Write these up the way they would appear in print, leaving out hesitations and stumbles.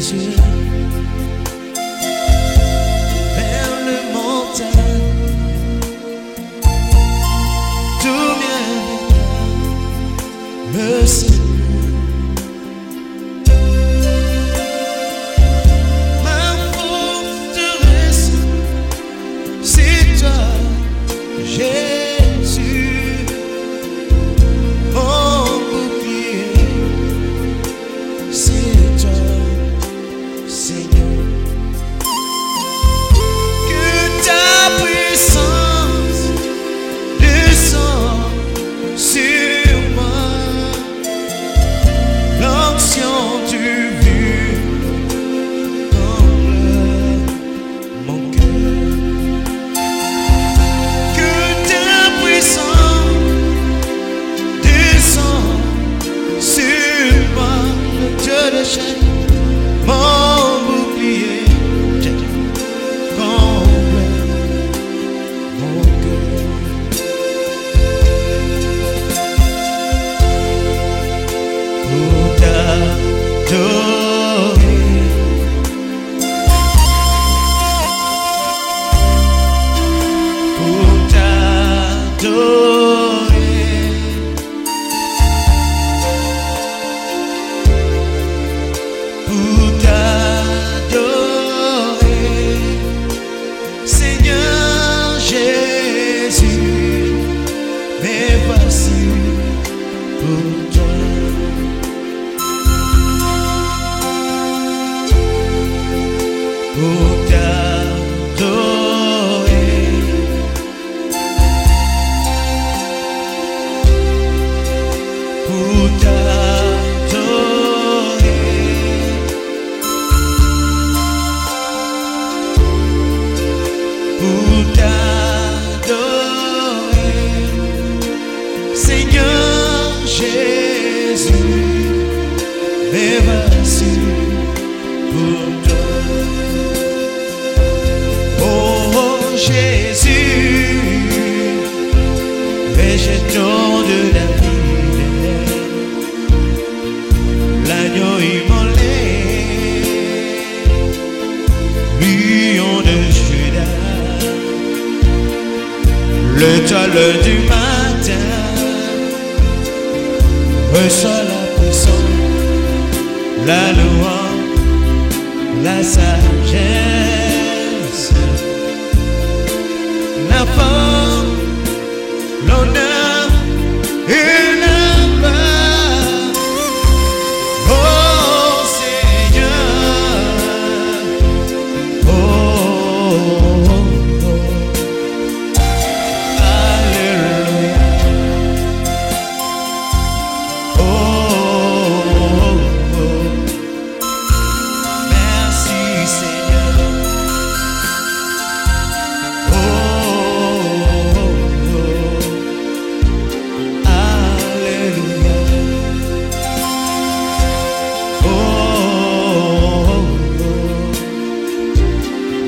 yeux vers le montagne, tout bien le Seigneur. Ma forteresse, c'est toi, Jésus, mon bouclier, c'est toi, Seigneur. Que ta puissance descende sur moi, l'onction du vu comble mon cœur. Que ta puissance descende sur moi, le Dieu de chaîne, mon bouclier, comble mon cœur. Pour t'adorer, pour t'adorer, pour t'adorer, Seigneur Jésus, mais voici pour toi. Pour t'adorer, pour t'adorer, pour t'adorer, Seigneur Jésus, mais voici pour toi. Oh Jésus, végéton de David, l'agneau immolé, lion de Judas, l'étoile du matin, reçois la puissance, la louange, la sagesse, la force, l'honneur et la gloire. Oh Seigneur, oh, oh, oh. Alléluia. Oh, oh, oh. Merci Seigneur. Oh, oh, oh. Alléluia. Oh, oh, oh.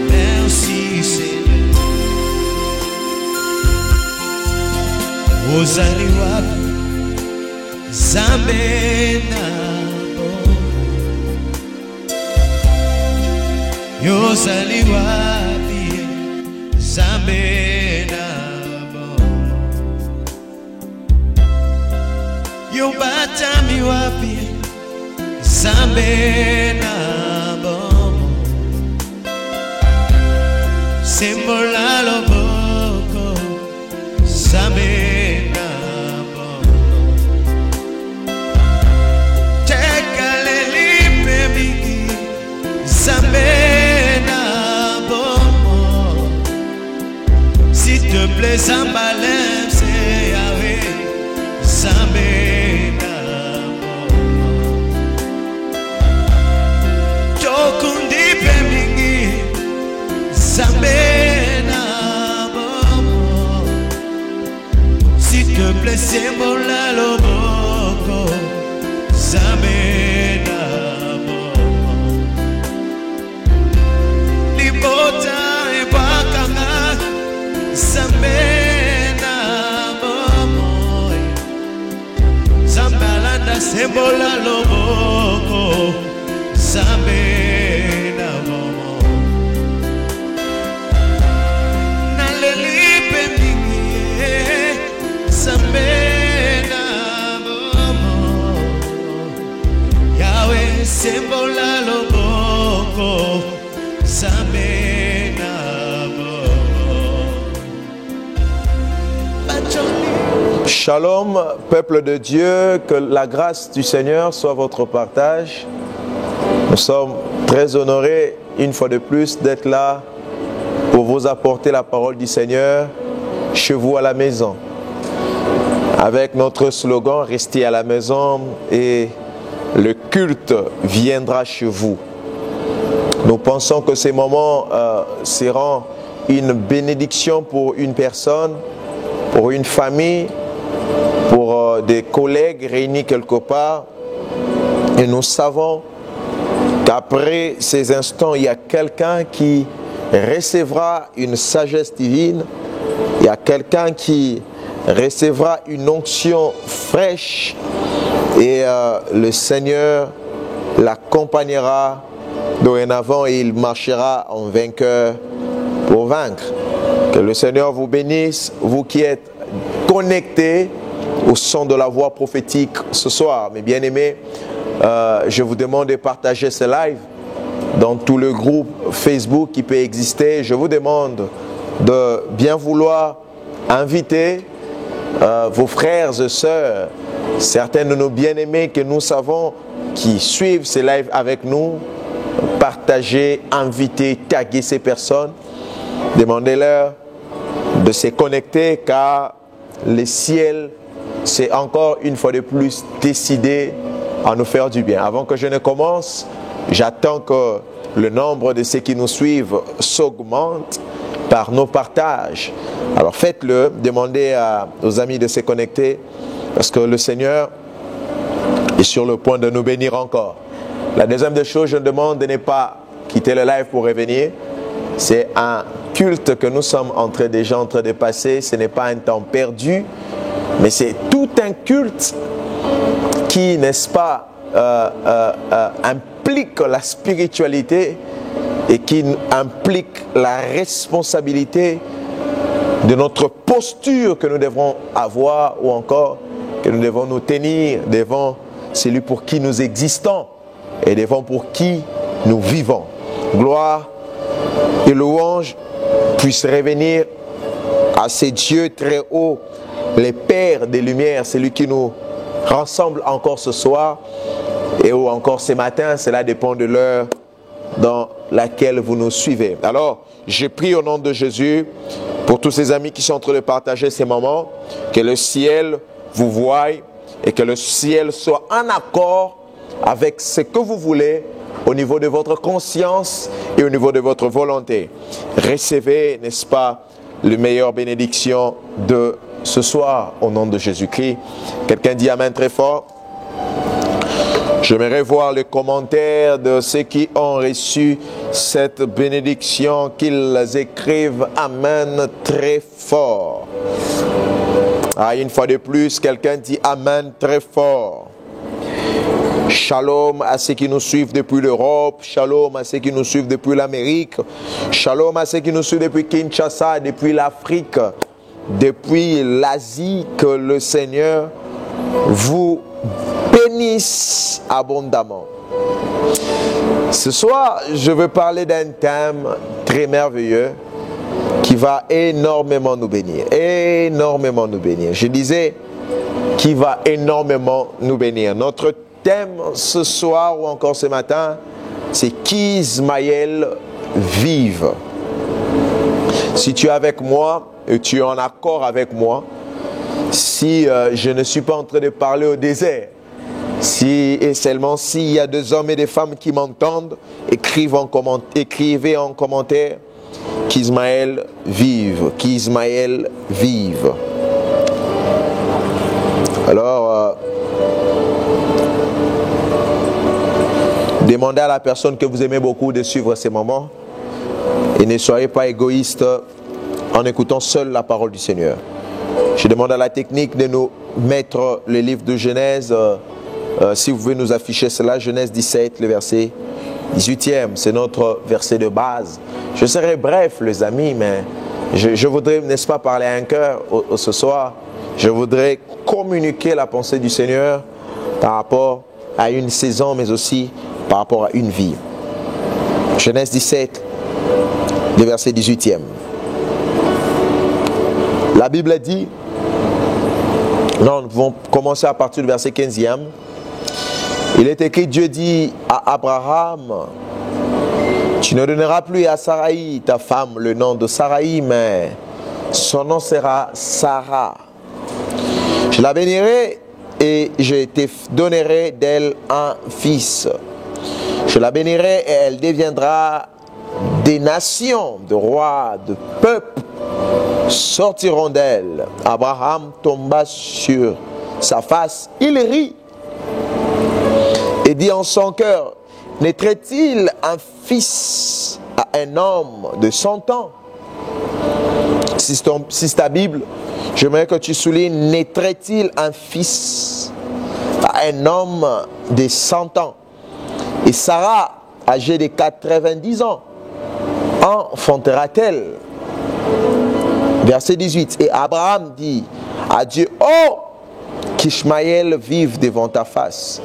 Merci Seigneur. Ozali wapi Zambe nabo, yozali wapi Zambe nabo, yobatami wapi Zambe nabo, sembola loboko Zambe nabo, tekaleli pemiki Zambe nabo, s'il te plaît Zambalem c'est Yahweh Zambe nabo, tokundi pemiki Zambe nabo, s'il te plaît c'est mon la loboko Zambe nabo, libota e bakanga Zambe nabo. Nzambe nabo. Shalom, peuple de Dieu, que la grâce du Seigneur soit votre partage. Nous sommes très honorés, une fois de plus, d'être là pour vous apporter la parole du Seigneur chez vous à la maison. Avec notre slogan, restez à la maison et le culte viendra chez vous. Nous pensons que ces moments seront une bénédiction pour une personne, pour une famille, pour des collègues réunis quelque part. Et nous savons qu'après ces instants, il y a quelqu'un qui recevra une sagesse divine. Il y a quelqu'un qui recevra une onction fraîche. Et le Seigneur l'accompagnera dorénavant et il marchera en vainqueur pour vaincre. Que le Seigneur vous bénisse, vous qui êtes connectés au son de la voix prophétique ce soir. Mes bien-aimés, je vous demande de partager ce live dans tout le groupe Facebook qui peut exister. Je vous demande de bien vouloir inviter vos frères et sœurs, certains de nos bien-aimés que nous savons qui suivent ces lives avec nous. Partagez, invitez, taguez ces personnes. Demandez-leur de se connecter car le ciel s'est encore une fois de plus décidé à nous faire du bien. Avant que je ne commence, j'attends que le nombre de ceux qui nous suivent s'augmente par nos partages. Alors faites-le, demandez aux amis de se connecter parce que le Seigneur est sur le point de nous bénir encore. La deuxième des choses, je demande de ne pas quitter le live pour revenir. C'est un culte que nous sommes déjà en train de passer. Ce n'est pas un temps perdu, mais c'est tout un culte qui, n'est-ce pas, implique la spiritualité et qui implique la responsabilité de notre posture que nous devrons avoir ou encore que nous devons nous tenir devant celui pour qui nous existons et devant pour qui nous vivons. Gloire et louange puissent revenir à ces dieux très hauts, les pères des lumières, celui qui nous rassemble encore ce soir et ou encore ce matin. Cela dépend de l'heure dans laquelle vous nous suivez. Alors, je prie au nom de Jésus pour tous ces amis qui sont en train de partager ces moments, que le ciel vous voie et que le ciel soit en accord avec ce que vous voulez au niveau de votre conscience et au niveau de votre volonté. Recevez, n'est-ce pas, les meilleures bénédictions de ce soir au nom de Jésus-Christ. Quelqu'un dit Amen très fort. J'aimerais voir les commentaires de ceux qui ont reçu cette bénédiction, qu'ils écrivent Amen très fort. Ah, une fois de plus, quelqu'un dit Amen très fort. Shalom à ceux qui nous suivent depuis l'Europe, shalom à ceux qui nous suivent depuis l'Amérique, shalom à ceux qui nous suivent depuis Kinshasa, depuis l'Afrique, depuis l'Asie. Que le Seigneur vous bénisse abondamment. Ce soir, je veux parler d'un thème très merveilleux qui va énormément nous bénir. Énormément nous bénir. Je disais qui va énormément nous bénir. Notre thème ce soir ou encore ce matin, c'est qu'Ismaël vive. Si tu es avec moi et tu es en accord avec moi, si je ne suis pas en train de parler au désert, si et seulement s'il y a des hommes et des femmes qui m'entendent, écrivez en commentaire qu'Ismaël vive, qu'Ismaël vive. Alors, demandez à la personne que vous aimez beaucoup de suivre ces moments et ne soyez pas égoïste en écoutant seul la parole du Seigneur. Je demande à la technique de nous mettre le livre de Genèse. Si vous pouvez nous afficher cela, Genèse 17, le verset 18e. C'est notre verset de base. Je serai bref, les amis, mais je voudrais, n'est-ce pas, parler à un cœur ce soir. Je voudrais communiquer la pensée du Seigneur par rapport à une saison, mais aussi par rapport à une vie. Genèse 17, le verset 18e. La Bible dit, non, nous vont commencer à partir du verset 15e. Il est écrit, Dieu dit à Abraham, tu ne donneras plus à Sarai, ta femme, le nom de Sarai, mais son nom sera Sarah. Je la bénirai et je te donnerai d'elle un fils. Je la bénirai et elle deviendra des nations, de rois, de peuples sortiront d'elle. Abraham tomba sur sa face, il rit et dit en son cœur, naîtrait-il un fils à un homme de 100 ans? Si c'est ta Bible, j'aimerais que tu soulignes, naîtrait-il un fils à un homme de 100 ans? Et Sarah, âgée de 90 ans, enfantera-t-elle? Verset 18. Et Abraham dit à Dieu, oh, qu'Ishmaël vive devant ta face.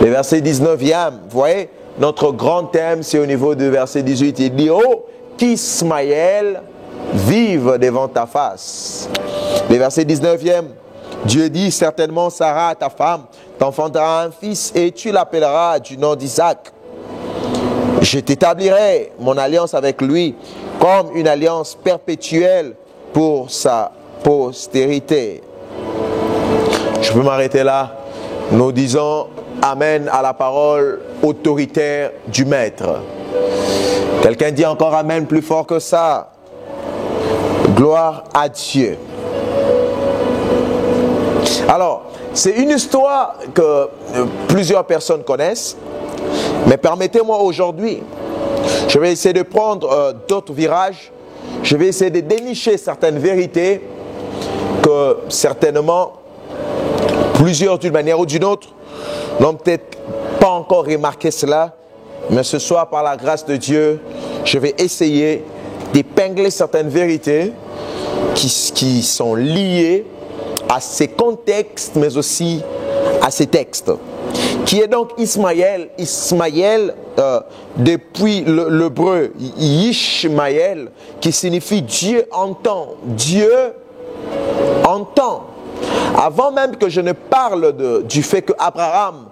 Le verset 19e, vous voyez, notre grand thème, c'est au niveau du verset 18. Il dit, oh, qu'Ismaël vive devant ta face. Le verset 19e, Dieu dit, certainement Sarah, ta femme, t'enfantera un fils et tu l'appelleras du nom d'Isaac. Je t'établirai mon alliance avec lui comme une alliance perpétuelle pour sa postérité. Je peux m'arrêter là. Nous disons Amen à la parole autoritaire du Maître. Quelqu'un dit encore Amen plus fort que ça. Gloire à Dieu. Alors, c'est une histoire que plusieurs personnes connaissent, mais permettez-moi aujourd'hui, je vais essayer de prendre d'autres virages, je vais essayer de dénicher certaines vérités que certainement plusieurs d'une manière ou d'une autre n'ont peut-être pas encore remarqué cela, mais ce soir par la grâce de Dieu, je vais essayer d'épingler certaines vérités qui sont liées à ces contextes, mais aussi à ces textes. Qui est donc Ismaël? Ismaël, depuis l'hébreu Yishmaël, qui signifie Dieu entend. Dieu entend. Avant même que je ne parle du fait que Abraham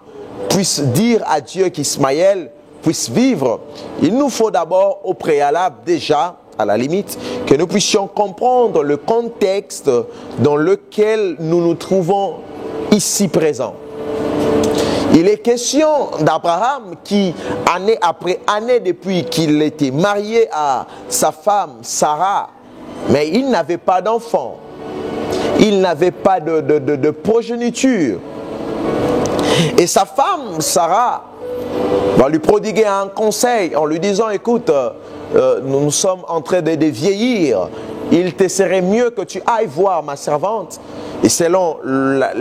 puisse dire à Dieu qu'Ismaël puisse vivre, il nous faut d'abord au préalable déjà, à la limite, que nous puissions comprendre le contexte dans lequel nous nous trouvons ici présents. Il est question d'Abraham qui, année après année, depuis qu'il était marié à sa femme Sarah, mais il n'avait pas d'enfant. Il n'avait pas de progéniture. Et sa femme Sarah va lui prodiguer un conseil en lui disant, écoute, nous sommes en train de vieillir, il te serait mieux que tu ailles voir ma servante. Et selon la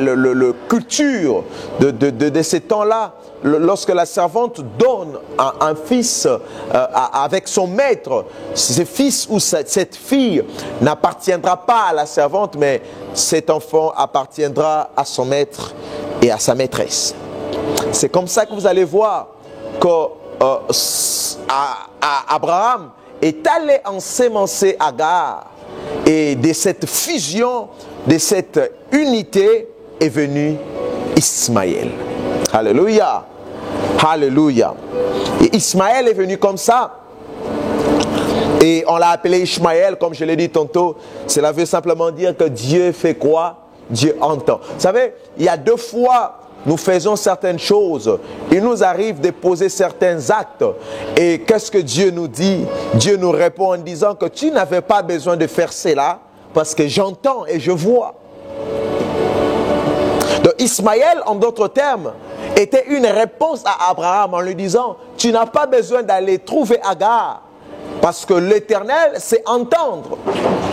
culture de ces temps-là, lorsque la servante donne un fils avec son maître, ce fils ou cette fille n'appartiendra pas à la servante, mais cet enfant appartiendra à son maître et à sa maîtresse. C'est comme ça que vous allez voir que Abraham est allé ensemencer Agar, et de cette fusion, de cette unité est venu Ismaël. Alléluia. Alléluia. Et Ismaël est venu comme ça. Et on l'a appelé Ishmaël, comme je l'ai dit tantôt. Cela veut simplement dire que Dieu fait quoi? Dieu entend. Vous savez, il y a deux fois nous faisons certaines choses. Il nous arrive de poser certains actes. Et qu'est-ce que Dieu nous dit? Dieu nous répond en disant que tu n'avais pas besoin de faire cela parce que j'entends et je vois. Donc Ismaël, en d'autres termes, était une réponse à Abraham en lui disant, tu n'as pas besoin d'aller trouver Agar parce que l'Éternel sait entendre.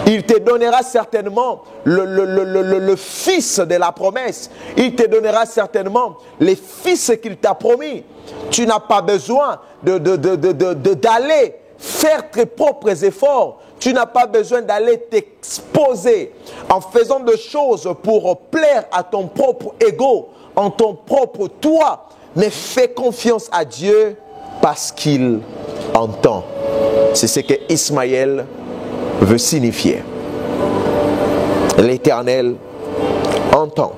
Il te donnera certainement le fils de la promesse. Il te donnera certainement les fils qu'il t'a promis. Tu n'as pas besoin d'aller faire tes propres efforts. Tu n'as pas besoin d'aller t'exposer en faisant des choses pour plaire à ton propre ego, en ton propre toi. Mais fais confiance à Dieu parce qu'il entend. C'est ce que Ismaël veut signifier. L'Éternel entend.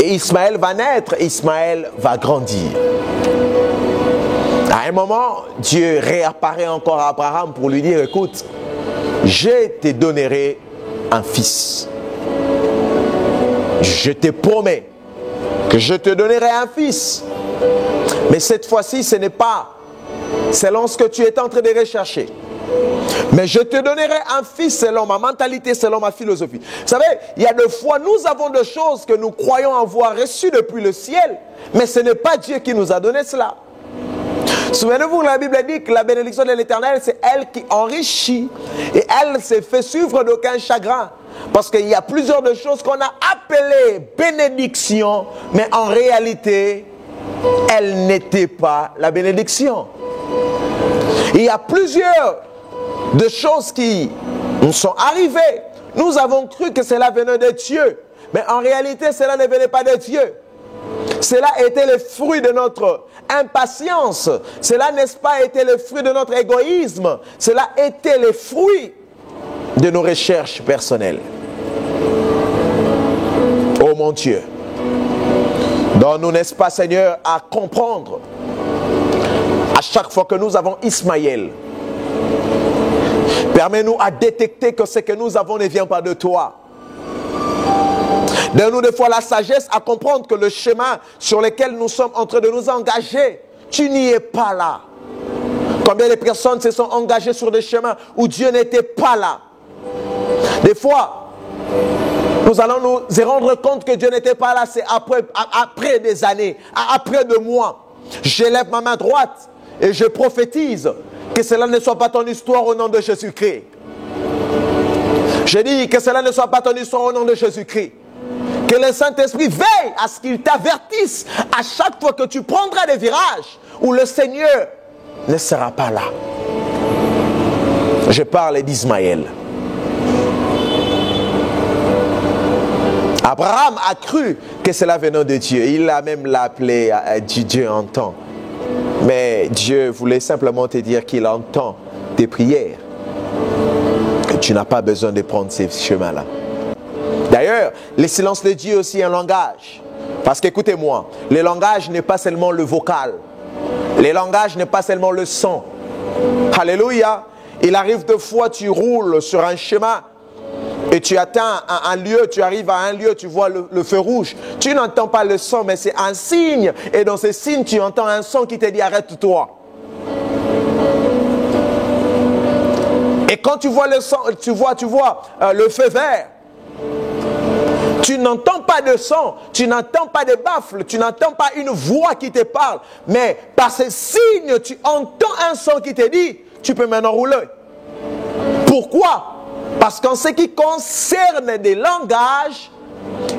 Et Ismaël va naître, Ismaël va grandir. À un moment, Dieu réapparaît encore à Abraham pour lui dire, écoute, je te donnerai un fils. Je te promets que je te donnerai un fils. Mais cette fois-ci, ce n'est pas selon ce que tu es en train de rechercher. Mais je te donnerai un fils selon ma mentalité, selon ma philosophie. Vous savez, il y a des fois, nous avons des choses que nous croyons avoir reçues depuis le ciel, mais ce n'est pas Dieu qui nous a donné cela. Souvenez-vous, la Bible dit que la bénédiction de l'Éternel, c'est elle qui enrichit et elle se fait suivre d'aucun chagrin. Parce qu'il y a plusieurs de choses qu'on a appelées bénédiction, mais en réalité, elle n'était pas la bénédiction. Il y a plusieurs de choses qui nous sont arrivées. Nous avons cru que cela venait de Dieu, mais en réalité, cela ne venait pas de Dieu. Cela était le fruit de notre impatience. Cela, n'est-ce pas, était le fruit de notre égoïsme. Cela était le fruit de nos recherches personnelles. Oh mon Dieu, donne-nous, n'est-ce pas, Seigneur, à comprendre à chaque fois que nous avons Ismaël. Permets-nous à détecter que ce que nous avons ne vient pas de toi. Donne-nous des fois la sagesse à comprendre que le chemin sur lequel nous sommes en train de nous engager, tu n'y es pas là. Combien de personnes se sont engagées sur des chemins où Dieu n'était pas là? Des fois, nous allons nous rendre compte que Dieu n'était pas là, c'est après des années, après 2 mois. Je lève ma main droite et je prophétise que cela ne soit pas ton histoire au nom de Jésus-Christ. Je dis que cela ne soit pas ton histoire au nom de Jésus-Christ. Que le Saint-Esprit veille à ce qu'il t'avertisse à chaque fois que tu prendras des virages où le Seigneur ne sera pas là. Je parle d'Ismaël. Abraham a cru que cela venait de Dieu. Il a même appelé Dieu entend. Mais Dieu voulait simplement te dire qu'il entend tes prières. Que tu n'as pas besoin de prendre ces chemins-là. D'ailleurs, le silence de Dieu est aussi un langage. Parce qu'écoutez-moi, le langage n'est pas seulement le vocal. Le langage n'est pas seulement le son. Alléluia. Il arrive des fois, tu roules sur un chemin et tu atteins un lieu, tu arrives à un lieu, tu vois le feu rouge. Tu n'entends pas le son, mais c'est un signe. Et dans ce signe, tu entends un son qui te dit arrête-toi. Et quand tu vois le son, tu vois le feu vert. Tu n'entends pas de son, tu n'entends pas de baffle, tu n'entends pas une voix qui te parle. Mais par ces signes, tu entends un son qui te dit, tu peux maintenant rouler. Pourquoi? Parce qu'en ce qui concerne des langages,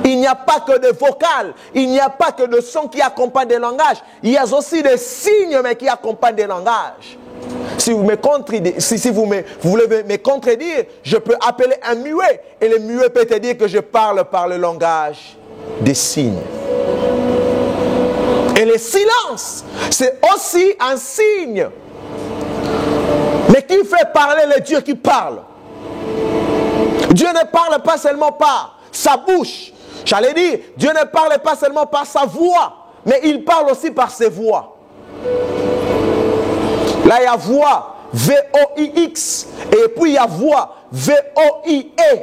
il n'y a pas que de vocal, il n'y a pas que de son qui accompagne des langages. Il y a aussi des signes mais qui accompagnent des langages. Si vous voulez me contredire, je peux appeler un muet. Et le muet peut te dire que je parle par le langage des signes. Et le silence, c'est aussi un signe. Mais qui fait parler le Dieu qui parle? Dieu ne parle pas seulement par sa bouche. J'allais dire, Dieu ne parle pas seulement par sa voix, mais il parle aussi par ses voix. Là, il y a voix, V-O-I-X, et puis il y a voix, V-O-I-E-S.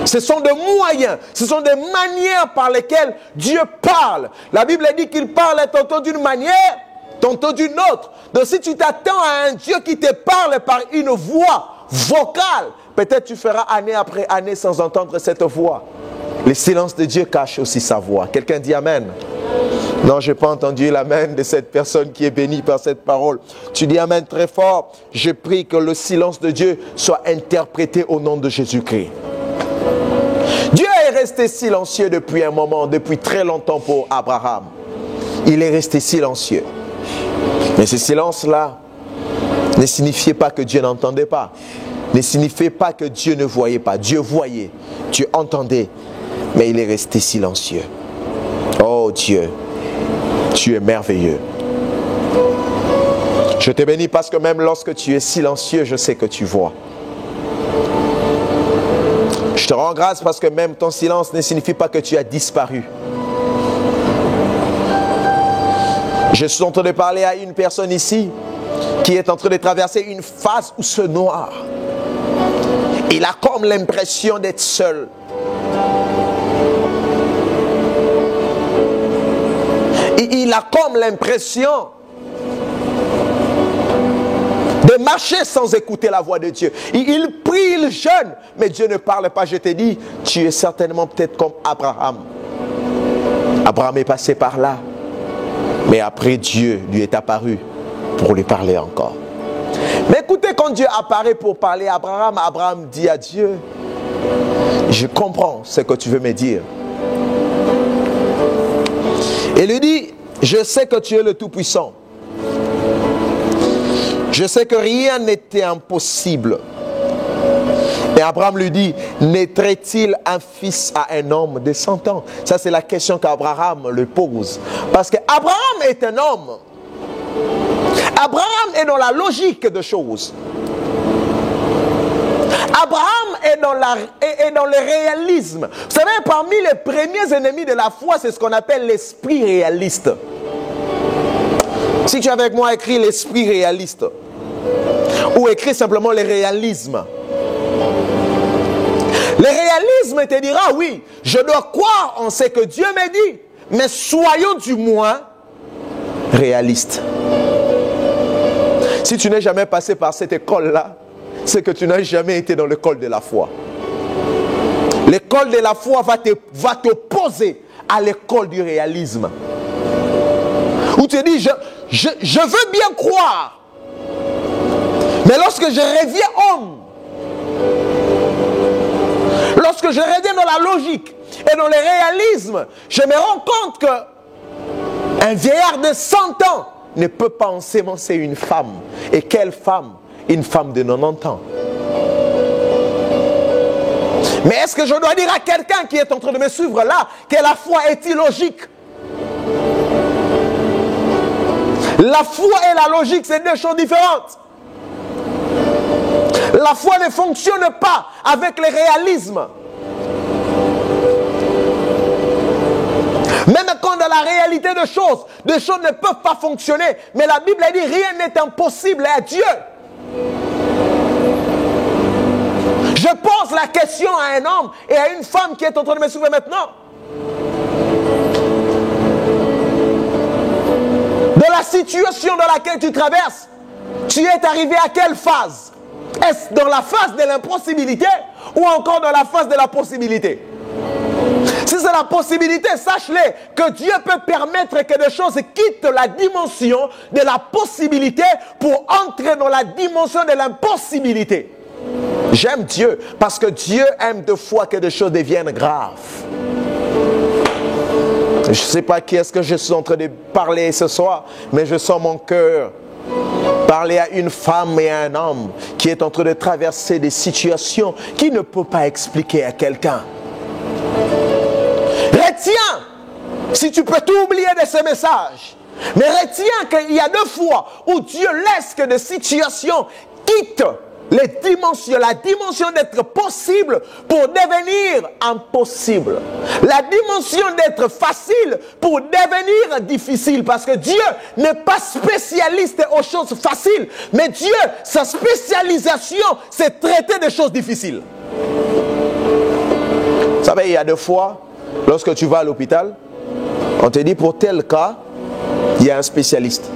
Ce sont des moyens, ce sont des manières par lesquelles Dieu parle. La Bible dit qu'il parle tantôt d'une manière, tantôt d'une autre. Donc si tu t'attends à un Dieu qui te parle par une voix vocale, peut-être tu feras année après année sans entendre cette voix. Le silence de Dieu cache aussi sa voix. Quelqu'un dit Amen. Non, je n'ai pas entendu l'amen de cette personne qui est bénie par cette parole. Tu dis Amen très fort. Je prie que le silence de Dieu soit interprété au nom de Jésus-Christ. Dieu est resté silencieux depuis un moment, depuis très longtemps pour Abraham. Il est resté silencieux. Mais ce silence-là ne signifiait pas que Dieu n'entendait pas. Ne signifiait pas que Dieu ne voyait pas. Dieu voyait, Dieu entendait, mais il est resté silencieux. Oh Dieu, tu es merveilleux. Je te bénis parce que même lorsque tu es silencieux, je sais que tu vois. Je te rends grâce parce que même ton silence ne signifie pas que tu as disparu. Je suis en train de parler à une personne ici qui est en train de traverser une phase où ce noir. Il a comme l'impression d'être seul. Il a comme l'impression de marcher sans écouter la voix de Dieu. Il prie, il jeûne, mais Dieu ne parle pas. Je te dis, tu es certainement peut-être comme Abraham. Abraham est passé par là, mais après Dieu lui est apparu pour lui parler encore. Mais écoutez, quand Dieu apparaît pour parler à Abraham, Abraham dit à Dieu, je comprends ce que tu veux me dire. Et lui dit, je sais que tu es le Tout-Puissant. Je sais que rien n'était impossible. Et Abraham lui dit, naîtrait-il un fils à un homme de 100 ans? Ça, c'est la question qu'Abraham lui pose. Parce qu'Abraham est un homme. Abraham est dans la logique des choses. Abraham est dans le réalisme. Vous savez, parmi les premiers ennemis de la foi, c'est ce qu'on appelle l'esprit réaliste. Si tu as avec moi écrit l'esprit réaliste, ou écrit simplement le réalisme. Le réalisme te dira, oui, je dois croire en ce que Dieu me dit, mais soyons du moins réalistes. Si tu n'es jamais passé par cette école-là, c'est que tu n'as jamais été dans l'école de la foi. L'école de la foi va t'opposer à l'école du réalisme. Où tu dis, je veux bien croire. Mais lorsque je reviens homme, lorsque je reviens dans la logique et dans le réalisme, je me rends compte qu'un vieillard de 100 ans ne peut pas ensemencer une femme. Et quelle femme? Une femme de 90 ans. Mais est-ce que je dois dire à quelqu'un qui est en train de me suivre là que la foi est illogique? La foi et la logique, c'est deux choses différentes. La foi ne fonctionne pas avec le réalisme. Même quand dans la réalité des choses ne peuvent pas fonctionner. Mais la Bible dit, rien n'est impossible à Dieu. Je pose la question à un homme et à une femme qui est en train de me suivre maintenant. Dans la situation dans laquelle tu traverses, tu es arrivé à quelle phase? Est-ce dans la phase de l'impossibilité ou encore dans la phase de la possibilité? Si c'est la possibilité, sache-le que Dieu peut permettre que des choses quittent la dimension de la possibilité pour entrer dans la dimension de l'impossibilité. J'aime Dieu parce que Dieu aime deux fois que des choses deviennent graves. Je ne sais pas qui est-ce que je suis en train de parler ce soir, mais je sens mon cœur parler à une femme et à un homme qui est en train de traverser des situations qu'il ne peut pas expliquer à quelqu'un. Retiens, si tu peux t'oublier de ce message, mais retiens qu'il y a deux fois où Dieu laisse que des situations quittent la dimension d'être possible pour devenir impossible. La dimension d'être facile pour devenir difficile. Parce que Dieu n'est pas spécialiste aux choses faciles. Mais Dieu, sa spécialisation, c'est traiter des choses difficiles. Vous savez, il y a deux fois, lorsque tu vas à l'hôpital, on te dit pour tel cas, il y a un spécialiste.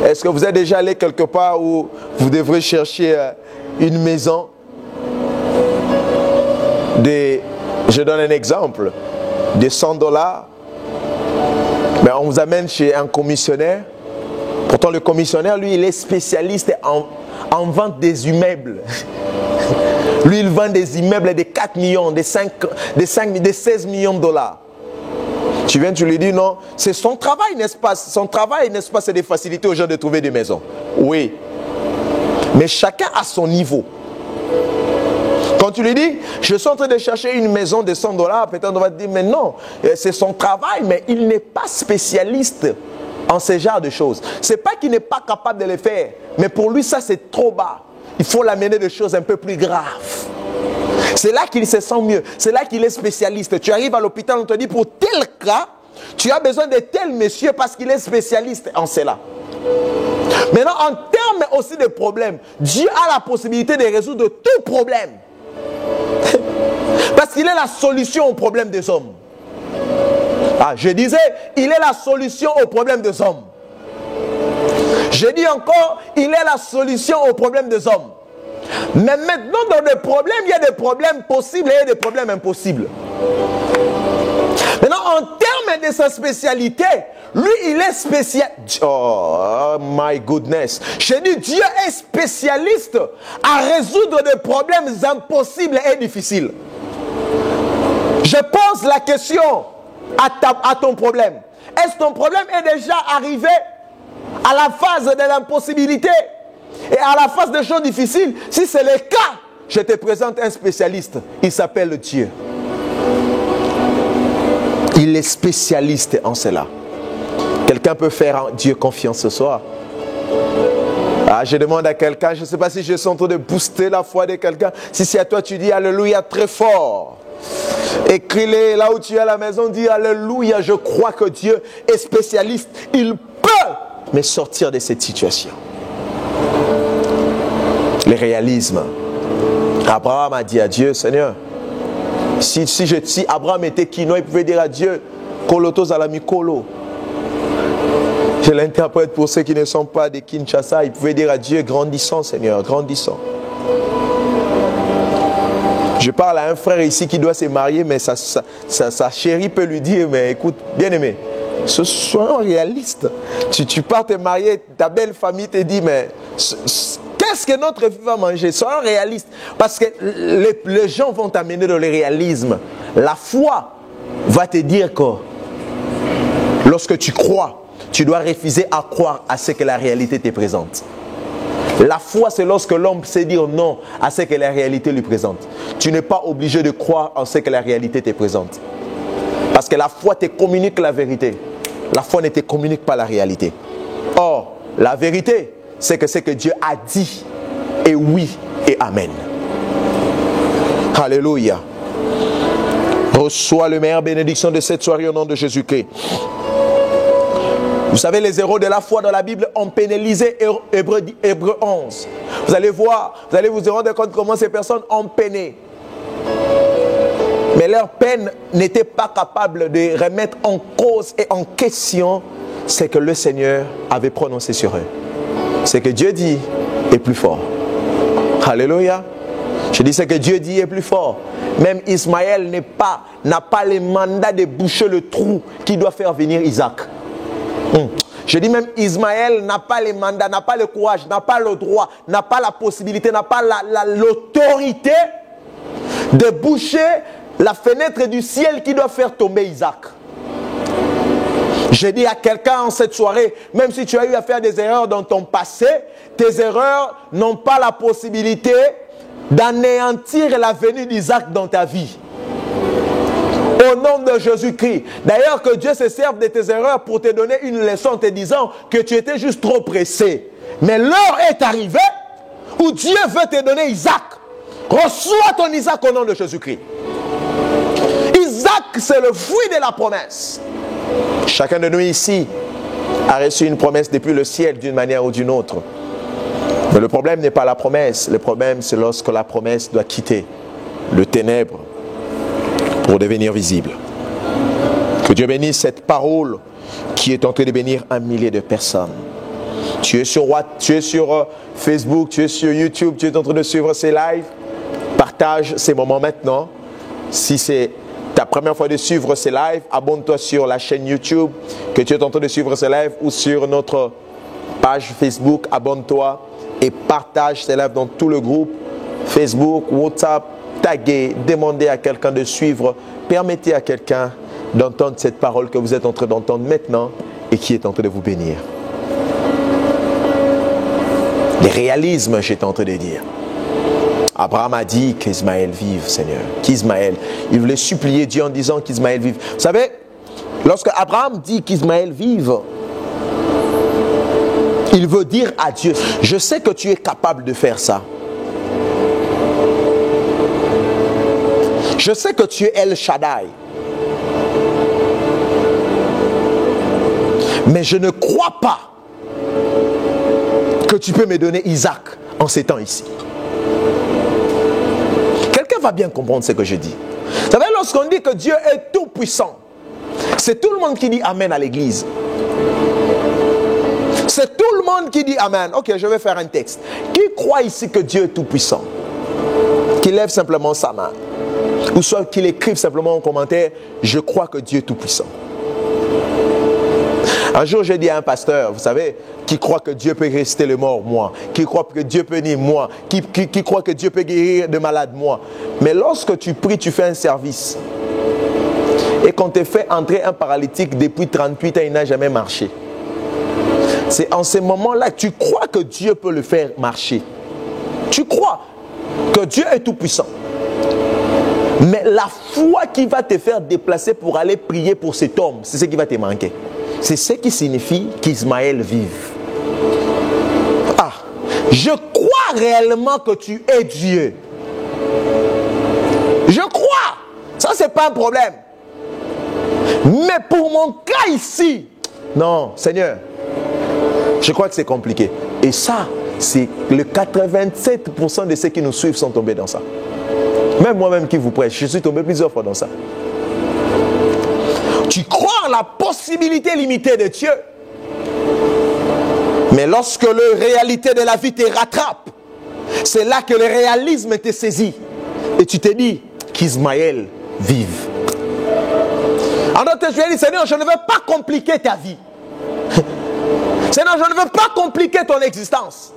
Est-ce que vous êtes déjà allé quelque part où vous devrez chercher une maison je donne un exemple, de $100, mais on vous amène chez un commissionnaire. Pourtant le commissionnaire, lui, il est spécialiste en vente des immeubles. Lui, il vend des immeubles de 4 millions, de 16 millions de dollars. Tu viens, tu lui dis non, c'est son travail, n'est-ce pas? Son travail, n'est-ce pas, c'est de faciliter aux gens de trouver des maisons. Oui. Mais chacun a son niveau. Quand tu lui dis, je suis en train de chercher une maison de $100, peut-être on va te dire, mais non, c'est son travail, mais il n'est pas spécialiste en ce genre de choses. Ce n'est pas qu'il n'est pas capable de les faire, mais pour lui, ça c'est trop bas. Il faut l'amener de choses un peu plus graves. C'est là qu'il se sent mieux. C'est là qu'il est spécialiste. Tu arrives à l'hôpital, on te dit pour tel cas, tu as besoin de tel monsieur parce qu'il est spécialiste en cela. Maintenant, en termes aussi de problèmes, Dieu a la possibilité de résoudre tout problème. Parce qu'il est la solution aux problèmes des hommes. Ah, je disais, il est la solution aux problèmes des hommes. Je dis encore, il est la solution aux problèmes des hommes. Mais maintenant, dans les problèmes, il y a des problèmes possibles et il y a des problèmes impossibles. Maintenant, en termes de sa spécialité, lui, il est spécialiste. Oh, my goodness. Je dis, Dieu est spécialiste à résoudre des problèmes impossibles et difficiles. Je pose la question à ton problème. Est-ce que ton problème est déjà arrivé à la phase de l'impossibilité et à la phase des choses difficiles? Si c'est le cas, je te présente un spécialiste. Il s'appelle Dieu. Il est spécialiste en cela. Quelqu'un peut faire en Dieu confiance ce soir? Ah, je demande à quelqu'un, je ne sais pas si je suis en train de booster la foi de quelqu'un. Si c'est à toi, tu dis Alléluia très fort. Écris-les là où tu es à la maison, dis Alléluia, je crois que Dieu est spécialiste. Il peut me sortir de cette situation. Le réalisme. Abraham a dit à Dieu, Seigneur, si Abraham était Kino, il pouvait dire à Dieu, Kolotos alami Kolo. Je l'interprète pour ceux qui ne sont pas de Kinshasa, il pouvait dire à Dieu, grandissons Seigneur, grandissons. Je parle à un frère ici qui doit se marier, mais sa chérie peut lui dire, mais écoute, bien aimé, sois réaliste. Tu pars te marier, ta belle famille te dit, mais qu'est-ce que notre fille va manger? Sois réaliste. Parce que les gens vont t'amener dans le réalisme. La foi va te dire que lorsque tu crois, tu dois refuser à croire à ce que la réalité te présente. La foi, c'est lorsque l'homme sait dire non à ce que la réalité lui présente. Tu n'es pas obligé de croire en ce que la réalité te présente. Parce que la foi te communique la vérité. La foi ne te communique pas la réalité. Or, la vérité, c'est que ce que Dieu a dit est oui et amen. Alléluia. Reçois les meilleures bénédictions de cette soirée au nom de Jésus-Christ. Vous savez, les héros de la foi dans la Bible ont pénalisé Hébreux 11. Vous allez voir, vous allez vous rendre compte comment ces personnes ont peiné. Mais leur peine n'était pas capable de remettre en cause et en question ce que le Seigneur avait prononcé sur eux. Ce que Dieu dit est plus fort. Alléluia. Je dis ce que Dieu dit est plus fort. Même Ismaël n'a pas le mandat de boucher le trou qui doit faire venir Isaac. Je dis même Ismaël n'a pas le mandat, n'a pas le courage, n'a pas le droit, n'a pas la possibilité, n'a pas l'autorité de boucher la fenêtre du ciel qui doit faire tomber Isaac. Je dis à quelqu'un en cette soirée, même si tu as eu à faire des erreurs dans ton passé, tes erreurs n'ont pas la possibilité d'anéantir la venue d'Isaac dans ta vie. Au nom de Jésus-Christ. D'ailleurs, que Dieu se serve de tes erreurs pour te donner une leçon en te disant que tu étais juste trop pressé. Mais l'heure est arrivée où Dieu veut te donner Isaac. Reçois ton Isaac au nom de Jésus-Christ. Isaac, c'est le fruit de la promesse. Chacun de nous ici a reçu une promesse depuis le ciel d'une manière ou d'une autre. Mais le problème n'est pas la promesse. Le problème, c'est lorsque la promesse doit quitter le ténèbre pour devenir visible. Que Dieu bénisse cette parole qui est en train de bénir un millier de personnes. Tu es sur Facebook, tu es sur YouTube, tu es en train de suivre ces lives. Partage ces moments maintenant. Si c'est ta première fois de suivre ces lives, abonne-toi sur la chaîne YouTube que tu es en train de suivre ces lives ou sur notre page Facebook. Abonne-toi et partage ces lives dans tout le groupe Facebook, WhatsApp. Taguez, demandez à quelqu'un de suivre, permettez à quelqu'un d'entendre cette parole que vous êtes en train d'entendre maintenant et qui est en train de vous bénir. Le réalisme, j'étais en train de dire. Abraham a dit qu'Ismaël vive, Seigneur. Qu'Ismaël, il voulait supplier Dieu en disant qu'Ismaël vive. Vous savez, lorsque Abraham dit qu'Ismaël vive, Il veut dire à Dieu, je sais que tu es capable de faire ça. Je sais que tu es El Shaddai. Mais je ne crois pas que tu peux me donner Isaac en ces temps ici. Quelqu'un va bien comprendre ce que je dis. Vous savez, lorsqu'on dit que Dieu est tout puissant, c'est tout le monde qui dit Amen à l'église. C'est tout le monde qui dit Amen. Ok, je vais faire un texte. Qui croit ici que Dieu est tout puissant? Qui lève simplement sa main. Ou soit qu'il écrive simplement en commentaire, je crois que Dieu est tout puissant. Un jour, j'ai dit à un pasteur, vous savez, qui croit que Dieu peut ressusciter les morts, moi. Qui croit que Dieu peut nier, moi. Qui croit que Dieu peut guérir de malades, moi. Mais lorsque tu pries, tu fais un service. Et qu'on te fait entrer un paralytique depuis 38 ans, il n'a jamais marché. C'est en ce moment-là que tu crois que Dieu peut le faire marcher. Tu crois que Dieu est tout puissant. Mais la foi qui va te faire déplacer pour aller prier pour cet homme, c'est ce qui va te manquer. C'est ce qui signifie qu'Ismaël vive. Ah, je crois réellement que tu es Dieu. Je crois. Ça, c'est pas un problème. Mais pour mon cas ici, non, Seigneur, je crois que c'est compliqué. Et ça, c'est le 87% de ceux qui nous suivent sont tombés dans ça. Même moi-même qui vous prêche, je suis tombé plusieurs fois dans ça. Tu crois en la possibilité limitée de Dieu. Mais lorsque la réalité de la vie te rattrape, c'est là que le réalisme te saisit. Et tu te dis qu'Ismaël vive. En d'autres termes, je lui ai dit, Seigneur, je ne veux pas compliquer ta vie. Seigneur, je ne veux pas compliquer ton existence.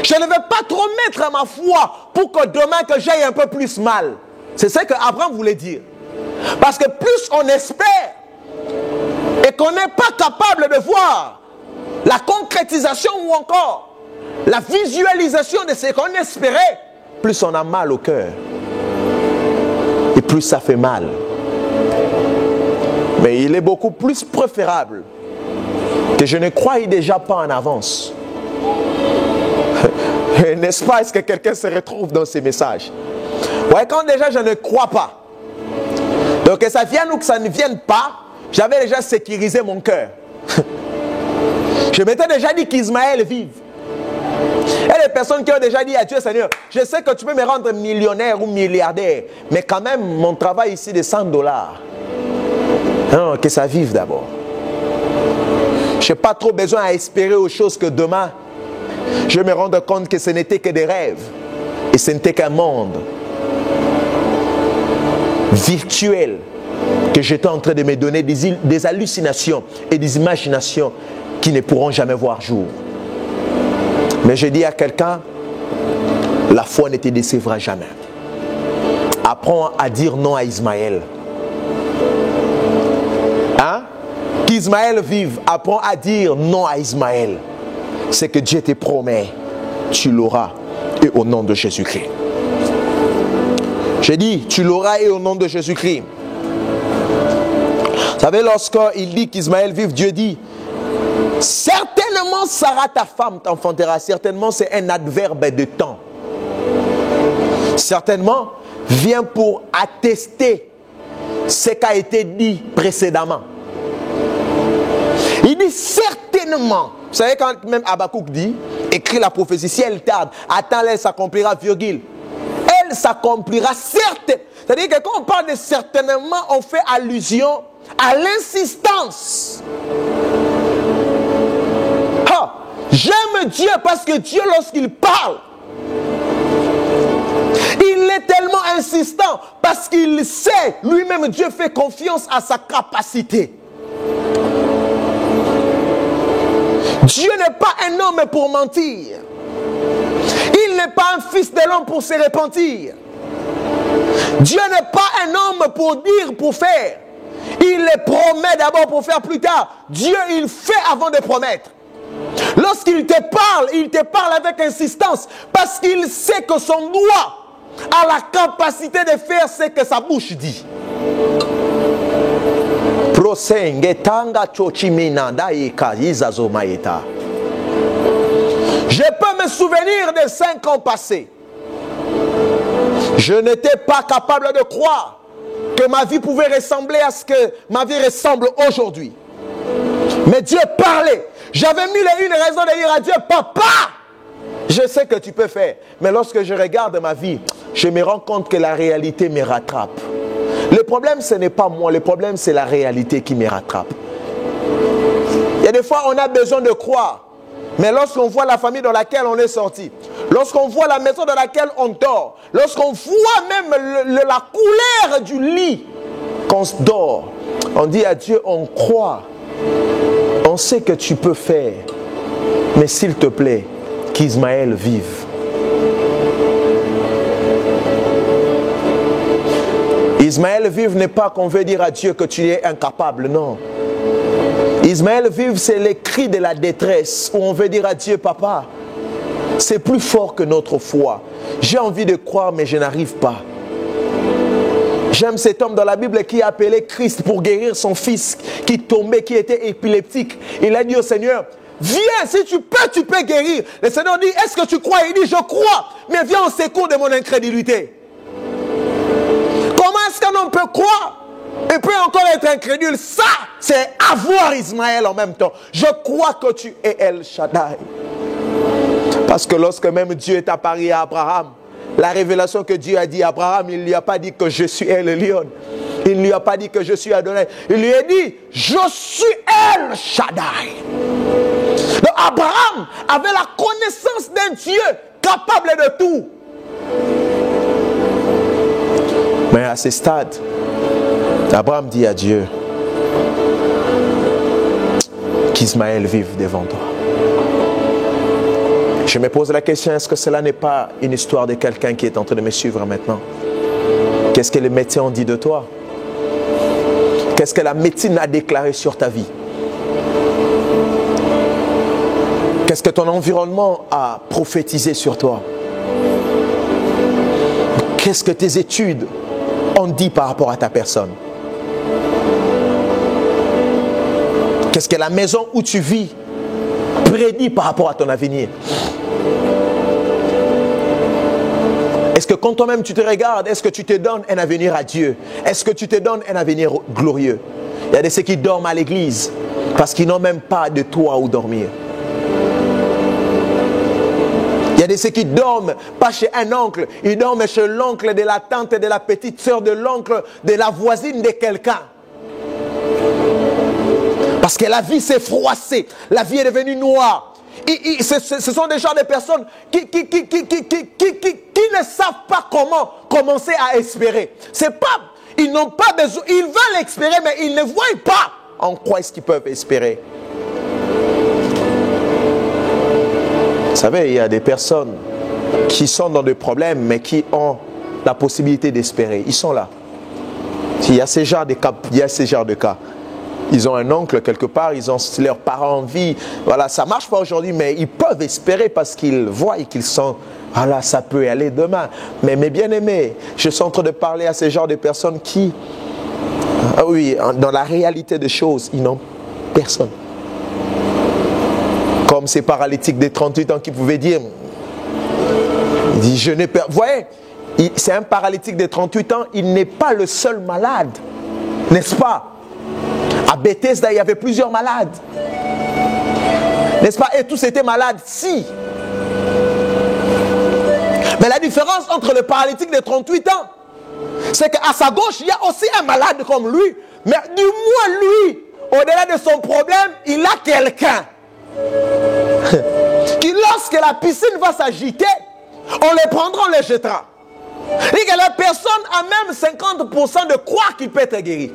Je ne veux pas trop mettre ma foi pour que demain que j'aille un peu plus mal. C'est ce que Abraham voulait dire. Parce que plus on espère et qu'on n'est pas capable de voir la concrétisation ou encore la visualisation de ce qu'on espérait, plus on a mal au cœur. Et plus ça fait mal. Mais il est beaucoup plus préférable que je ne croie déjà pas en avance. N'est-ce pas? Est-ce que quelqu'un se retrouve dans ces messages? Ouais, quand déjà je ne crois pas. Donc que ça vienne ou que ça ne vienne pas, j'avais déjà sécurisé mon cœur. Je m'étais déjà dit qu'Ismaël vive. Et les personnes qui ont déjà dit à Dieu, Seigneur, je sais que tu peux me rendre millionnaire ou milliardaire, mais quand même mon travail ici de $100. Non, que ça vive d'abord. Je n'ai pas trop besoin à espérer aux choses que demain, je me rende compte que ce n'était que des rêves. Et ce n'était qu'un monde virtuel que j'étais en train de me donner des hallucinations et des imaginations qui ne pourront jamais voir jour. Mais je dis à quelqu'un, la foi ne te décevra jamais. Apprends à dire non à Ismaël. Hein? Qu'Ismaël vive, apprends à dire non à Ismaël. C'est que Dieu te promet, tu l'auras et au nom de Jésus-Christ. J'ai dit, tu l'auras et au nom de Jésus-Christ. Vous savez, lorsqu'il dit qu'Ismaël vive, Dieu dit, certainement Sarah, ta femme, t'enfantera. Certainement, c'est un adverbe de temps. Certainement, vient pour attester ce qui a été dit précédemment. Il dit certainement. Vous savez, quand même Habakkuk dit, écrit la prophétie, si elle tarde, attends, elle s'accomplira, virgule. Elle s'accomplira certainement. C'est-à-dire que quand on parle de certainement, on fait allusion à l'insistance. Ah, j'aime Dieu parce que Dieu, lorsqu'il parle, il est tellement insistant parce qu'il sait, lui-même, Dieu fait confiance à sa capacité. Dieu n'est pas un homme pour mentir. Il n'est pas un fils de l'homme pour se repentir. Dieu n'est pas un homme pour dire, pour faire. Il les promet d'abord pour faire plus tard. Dieu, il fait avant de promettre. Lorsqu'il te parle avec insistance parce qu'il sait que son doigt a la capacité de faire ce que sa bouche dit. Je peux me souvenir des 5 ans passés. Je n'étais pas capable de croire que ma vie pouvait ressembler à ce que ma vie ressemble aujourd'hui. Mais Dieu parlait. J'avais mille et une raisons de dire à Dieu, papa, je sais que tu peux faire. Mais lorsque je regarde ma vie, je me rends compte que la réalité me rattrape. Le problème, ce n'est pas moi. Le problème, c'est la réalité qui me rattrape. Il y a des fois, on a besoin de croire. Mais lorsqu'on voit la famille dans laquelle on est sorti, lorsqu'on voit la maison dans laquelle on dort, lorsqu'on voit même la couleur du lit qu'on se dort, on dit à Dieu, on croit. On sait que tu peux faire. Mais s'il te plaît, qu'Ismaël vive. Ismaël vive n'est pas qu'on veut dire à Dieu que tu es incapable, non. Ismaël vive, c'est les cris de la détresse où on veut dire à Dieu, papa, c'est plus fort que notre foi. J'ai envie de croire, mais je n'arrive pas. J'aime cet homme dans la Bible qui a appelé Christ pour guérir son fils qui tombait, qui était épileptique. Il a dit au Seigneur, viens, si tu peux guérir. Le Seigneur dit, est-ce que tu crois? Il dit, je crois, mais viens au secours de mon incrédulité. Comment est-ce qu'un homme peut croire et peut encore être incrédule? Ça, c'est avoir Ismaël en même temps. Je crois que tu es El Shaddai. Parce que lorsque même Dieu est apparu à Abraham, la révélation que Dieu a dit à Abraham, il ne lui a pas dit que je suis El Elyon. Il ne lui a pas dit que je suis Adonai. Il lui a dit, je suis El Shaddai. Donc Abraham avait la connaissance d'un Dieu capable de tout. Mais à ce stade, Abraham dit à Dieu, qu'Ismaël vive devant toi. Je me pose la question, est-ce que cela n'est pas une histoire de quelqu'un qui est en train de me suivre maintenant? Qu'est-ce que les médecins ont dit de toi? Qu'est-ce que la médecine a déclaré sur ta vie? Qu'est-ce que ton environnement a prophétisé sur toi? Qu'est-ce que tes études ont dit par rapport à ta personne? Qu'est-ce que la maison où tu vis prédit par rapport à ton avenir? Est-ce que quand toi-même tu te regardes, est-ce que tu te donnes un avenir à Dieu? Est-ce que tu te donnes un avenir glorieux? Il y a de ceux qui dorment à l'église parce qu'ils n'ont même pas de toit où dormir. Il y a de ceux qui dorment pas chez un oncle, ils dorment chez l'oncle de la tante, de la petite sœur, de l'oncle, de la voisine de quelqu'un. Parce que la vie s'est froissée, la vie est devenue noire. Ce sont des gens de personnes qui ne savent pas comment commencer à espérer. C'est pas, ils n'ont pas besoin, ils veulent espérer, mais ils ne voient pas en quoi est-ce qu'ils peuvent espérer. Vous savez, il y a des personnes qui sont dans des problèmes, mais qui ont la possibilité d'espérer. Ils sont là. Il y a ces genres de cas. Il y a ces genres de cas. Ils ont un oncle quelque part, ils ont leurs parents en vie. Voilà, ça ne marche pas aujourd'hui, mais ils peuvent espérer parce qu'ils voient et qu'ils sont, voilà, ça peut aller demain. Mais mes bien-aimés, je suis en train de parler à ces genres de personnes qui, oui, dans la réalité des choses, ils n'ont personne. Comme ces paralytiques de 38 ans qui pouvaient dire, il dit, je n'ai pas. Vous voyez, c'est un paralytique de 38 ans, il n'est pas le seul malade, n'est-ce pas? À Bethesda, il y avait plusieurs malades. N'est-ce pas? Et tous étaient malades. Si. Mais la différence entre le paralytique de 38 ans, c'est qu'à sa gauche, il y a aussi un malade comme lui. Mais du moins, lui, au-delà de son problème, il a quelqu'un qui, lorsque la piscine va s'agiter, on les prendra, on les jettera. Et que la personne a même 50% de croire qu'il peut être guéri.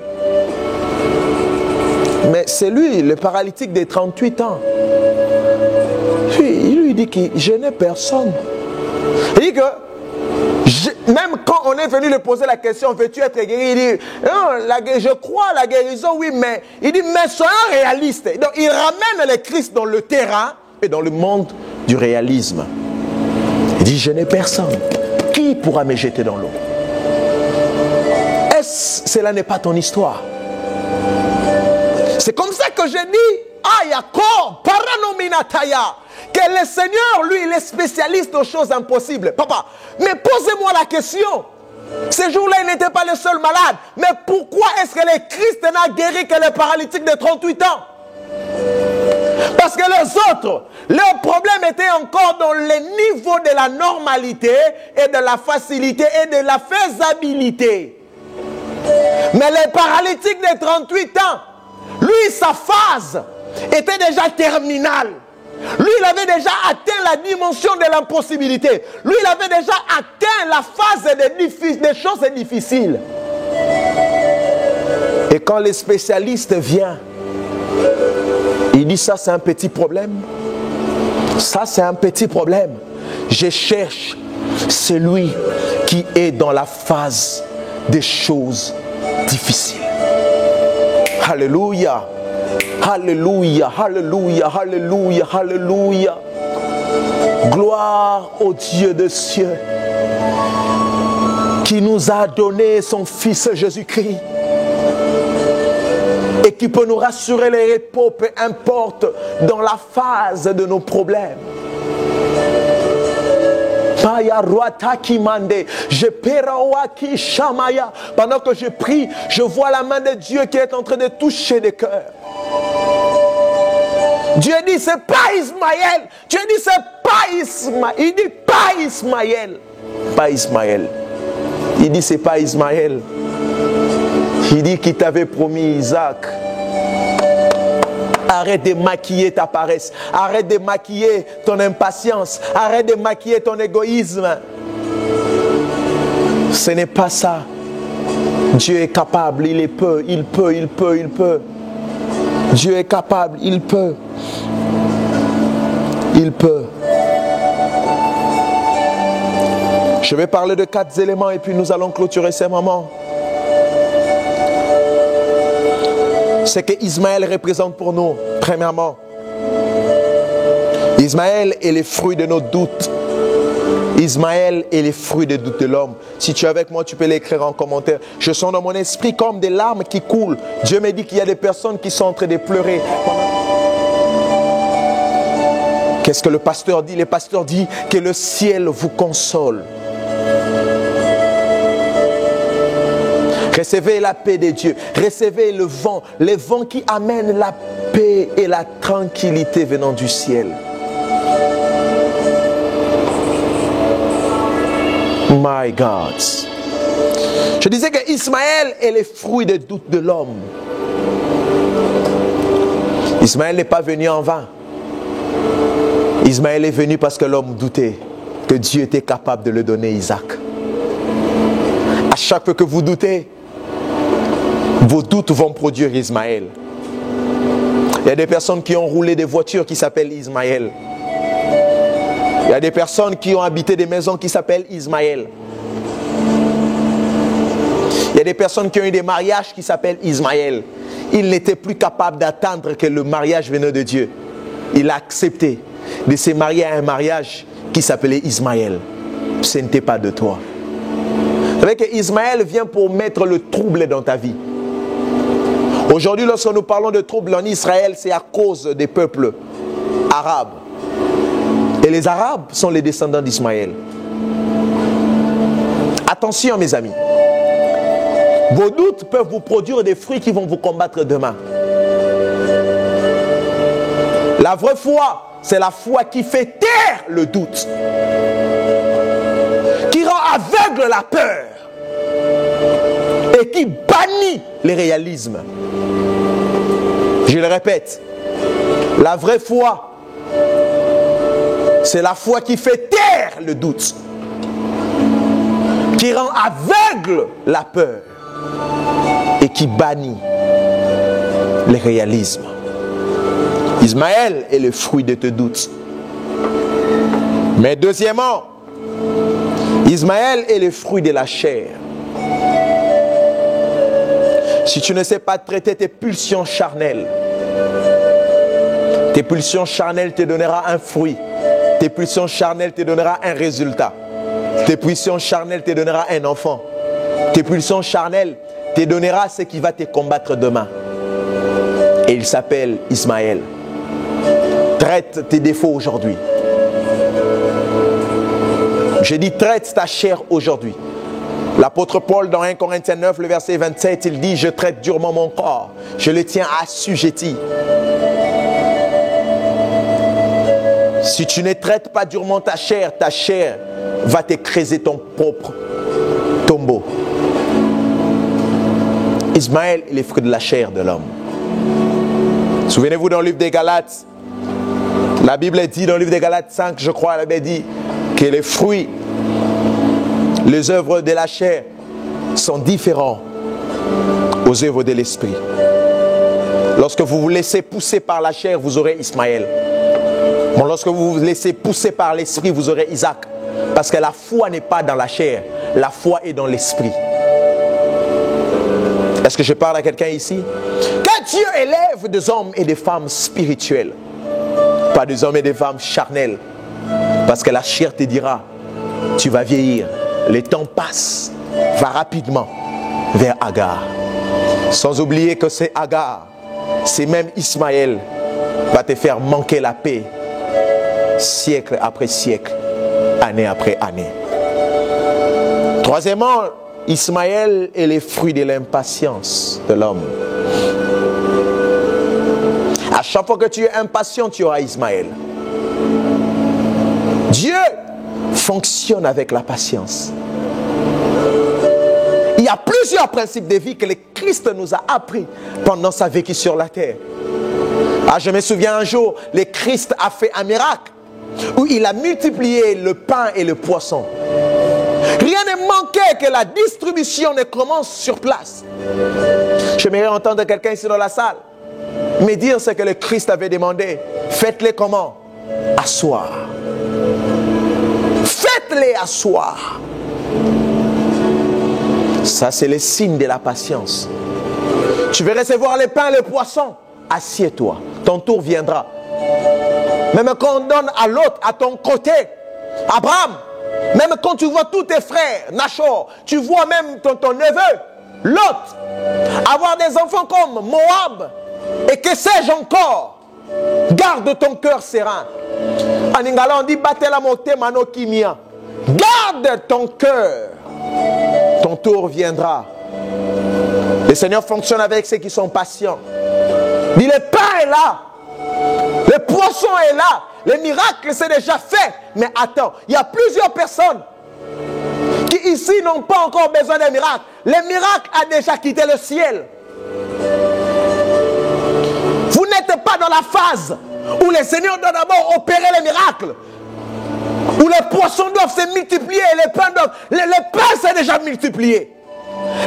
Mais c'est lui, le paralytique de 38 ans. Il lui dit que je n'ai personne. Il dit que, même quand on est venu lui poser la question, veux-tu être guéri? Il dit, non, je crois à la guérison, oui, mais il dit, mais soyons réalistes. Donc il ramène le Christ dans le terrain et dans le monde du réalisme. Il dit, je n'ai personne. Qui pourra me jeter dans l'eau? Cela n'est pas ton histoire? C'est comme ça que je dis, Ayako, Paranominataya. que le Seigneur, lui, il est spécialiste aux choses impossibles. Papa, mais posez-moi la question. Ce jour-là, il n'était pas le seul malade. Mais pourquoi est-ce que le Christ n'a guéri que le paralytique de 38 ans? Parce que les autres, leur problème était encore dans le niveau de la normalité et de la facilité et de la faisabilité. Mais le paralytique de 38 ans, lui, sa phase était déjà terminale. Lui, il avait déjà atteint la dimension de l'impossibilité. Lui, il avait déjà atteint la phase des choses difficiles. Et quand les spécialistes viennent, il dit ça c'est un petit problème. Ça c'est un petit problème. Je cherche celui qui est dans la phase des choses difficiles. Alléluia. Alléluia, alléluia, alléluia, alléluia. Gloire au Dieu des cieux qui nous a donné son Fils Jésus-Christ et qui peut nous rassurer les repos, peu importe dans la phase de nos problèmes. Pendant que je prie, je vois la main de Dieu qui est en train de toucher des cœurs. Dieu dit c'est pas Ismaël. Dieu dit c'est pas Ismaël. Il dit pas Ismaël. Pas Ismaël. Il dit c'est pas Ismaël. Il dit qu'il t'avait promis Isaac. Arrête de maquiller ta paresse. Arrête de maquiller ton impatience. Arrête de maquiller ton égoïsme. Ce n'est pas ça. Dieu est capable, il peut. Dieu est capable, il peut. Il peut. Je vais parler de 4 éléments et puis nous allons clôturer ces moments. C'est que Ismaël représente pour nous, premièrement. Ismaël est le fruit de nos doutes. Ismaël est le fruit des doutes de l'homme. Si tu es avec moi, tu peux l'écrire en commentaire. Je sens dans mon esprit comme des larmes qui coulent. Dieu me dit qu'il y a des personnes qui sont en train de pleurer. Qu'est-ce que le pasteur dit? Le pasteur dit que le ciel vous console. Recevez la paix de Dieu. Recevez le vent qui amène la paix et la tranquillité venant du ciel. My God. Je disais que Ismaël est le fruit des doutes de l'homme. Ismaël n'est pas venu en vain. Ismaël est venu parce que l'homme doutait que Dieu était capable de le donner Isaac. À chaque fois que vous doutez, vos doutes vont produire Ismaël. Il y a des personnes qui ont roulé des voitures qui s'appellent Ismaël. Il y a des personnes qui ont habité des maisons qui s'appellent Ismaël. Il y a des personnes qui ont eu des mariages qui s'appellent Ismaël. Il n'était plus capable d'attendre que le mariage venait de Dieu. Il a accepté de se marier à un mariage qui s'appelait Ismaël. Ce n'était pas de toi. Vous savez que Ismaël vient pour mettre le trouble dans ta vie. Aujourd'hui, lorsque nous parlons de trouble en Israël, c'est à cause des peuples arabes. Et les Arabes sont les descendants d'Ismaël. Attention mes amis. Vos doutes peuvent vous produire des fruits qui vont vous combattre demain. La vraie foi, c'est la foi qui fait taire le doute. Qui rend aveugle la peur. Et qui bannit les réalismes. Je le répète. La vraie foi, c'est la foi qui fait taire le doute. Qui rend aveugle la peur. Et qui bannit les réalismes. Ismaël est le fruit de tes doutes. Mais deuxièmement, Ismaël est le fruit de la chair. Si tu ne sais pas traiter tes pulsions charnelles, tes pulsions charnelles te donneront un fruit. Tes pulsions charnelles te donneront un résultat. Tes pulsions charnelles te donneront un enfant. Tes pulsions charnelles te donnera ce qui va te combattre demain. Et il s'appelle Ismaël. traite tes défauts aujourd'hui. Je dis traite ta chair aujourd'hui. L'apôtre Paul dans 1 Corinthiens 9, le verset 27, il dit « Je traite durement mon corps, je le tiens assujetti. » Si tu ne traites pas durement ta chair va t'écraser ton propre tombeau. Ismaël est le fruit de la chair de l'homme. Souvenez-vous dans le livre des Galates, la Bible dit dans le livre des Galates 5, je crois, la Bible dit que les fruits, les œuvres de la chair sont différents aux œuvres de l'esprit. Lorsque vous vous laissez pousser par la chair, vous aurez Ismaël. Bon, lorsque vous vous laissez pousser par l'esprit, vous aurez Isaac. Parce que la foi n'est pas dans la chair, la foi est dans l'esprit. Est-ce que je parle à quelqu'un ici? Que Dieu élève des hommes et des femmes spirituels, pas des hommes et des femmes charnels. Parce que la chair te dira, tu vas vieillir, le temps passe, va rapidement vers Agar. Sans oublier que c'est Agar, c'est même Ismaël, va te faire manquer la paix, siècle après siècle, année après année. Troisièmement, Ismaël est le fruit de l'impatience de l'homme. À chaque fois que tu es impatient, tu auras Ismaël. Dieu fonctionne avec la patience. Il y a plusieurs principes de vie que le Christ nous a appris pendant sa vécu sur la terre. Ah, je me souviens un jour, le Christ a fait un miracle où il a multiplié le pain et le poisson. Rien ne manquait que la distribution ne commence sur place. J'aimerais entendre quelqu'un ici dans la salle me dire ce que le Christ avait demandé. Faites-les comment? Asseoir. Faites-les asseoir. Ça, c'est le signe de la patience. Tu veux recevoir les pains et les poissons? Assieds-toi. Ton tour viendra. Même quand on donne à l'autre, à ton côté, Abraham, même quand tu vois tous tes frères, Nachor, tu vois même ton neveu, Lot, avoir des enfants comme Moab, et que sais-je encore, garde ton cœur serein. En ingala, on dit, batela mote mano kimia. Garde ton cœur. Ton tour viendra. Le Seigneur fonctionne avec ceux qui sont patients. Il dit, le pain est là. Le poisson est là. Le miracle, c'est déjà fait. Mais attends, il y a plusieurs personnes qui ici n'ont pas encore besoin d'un miracle. Le miracle a déjà quitté le ciel. Vous n'êtes pas dans la phase où le Seigneur doit d'abord opérer les miracles. Où les poissons doivent se multiplier et les pains doivent... Le pain s'est déjà multiplié.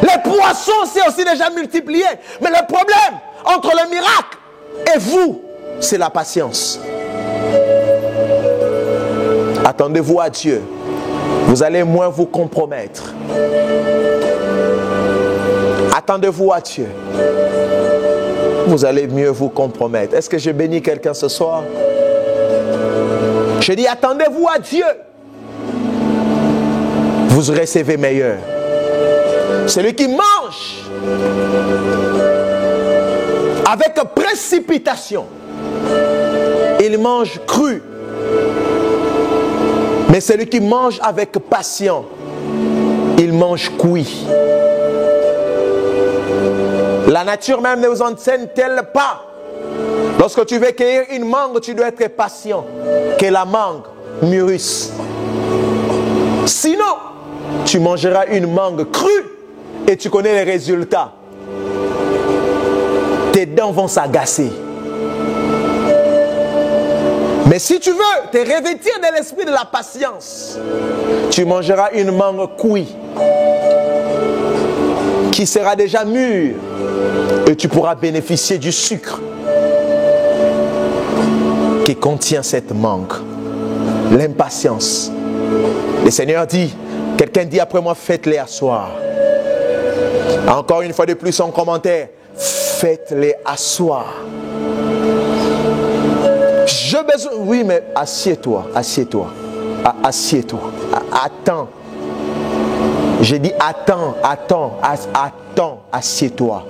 Les poissons s'est aussi déjà multiplié. Mais le problème entre le miracle et vous, c'est la patience. Attendez-vous à Dieu. Vous allez moins vous compromettre. Attendez-vous à Dieu. Vous allez mieux vous compromettre. Est-ce que je bénis quelqu'un ce soir? Je dis, attendez-vous à Dieu. Vous recevez meilleur. Celui qui mange avec précipitation, il mange cru. Mais celui qui mange avec patience, il mange cuit. La nature même ne vous enseigne-t-elle pas? Lorsque tu veux cueillir une mangue, tu dois être patient, que la mangue mûrisse. Sinon, tu mangeras une mangue crue et tu connais les résultats. Tes dents vont s'agacer. Mais si tu veux te revêtir de l'esprit de la patience, tu mangeras une mangue cuite qui sera déjà mûre et tu pourras bénéficier du sucre qui contient cette mangue. L'impatience. Le Seigneur dit, quelqu'un dit après moi, faites-les asseoir. Encore une fois de plus en commentaire, faites-les asseoir. Je besoin, oui, mais assieds-toi, assieds-toi, assieds-toi, attends. J'ai dit attends, assieds-toi.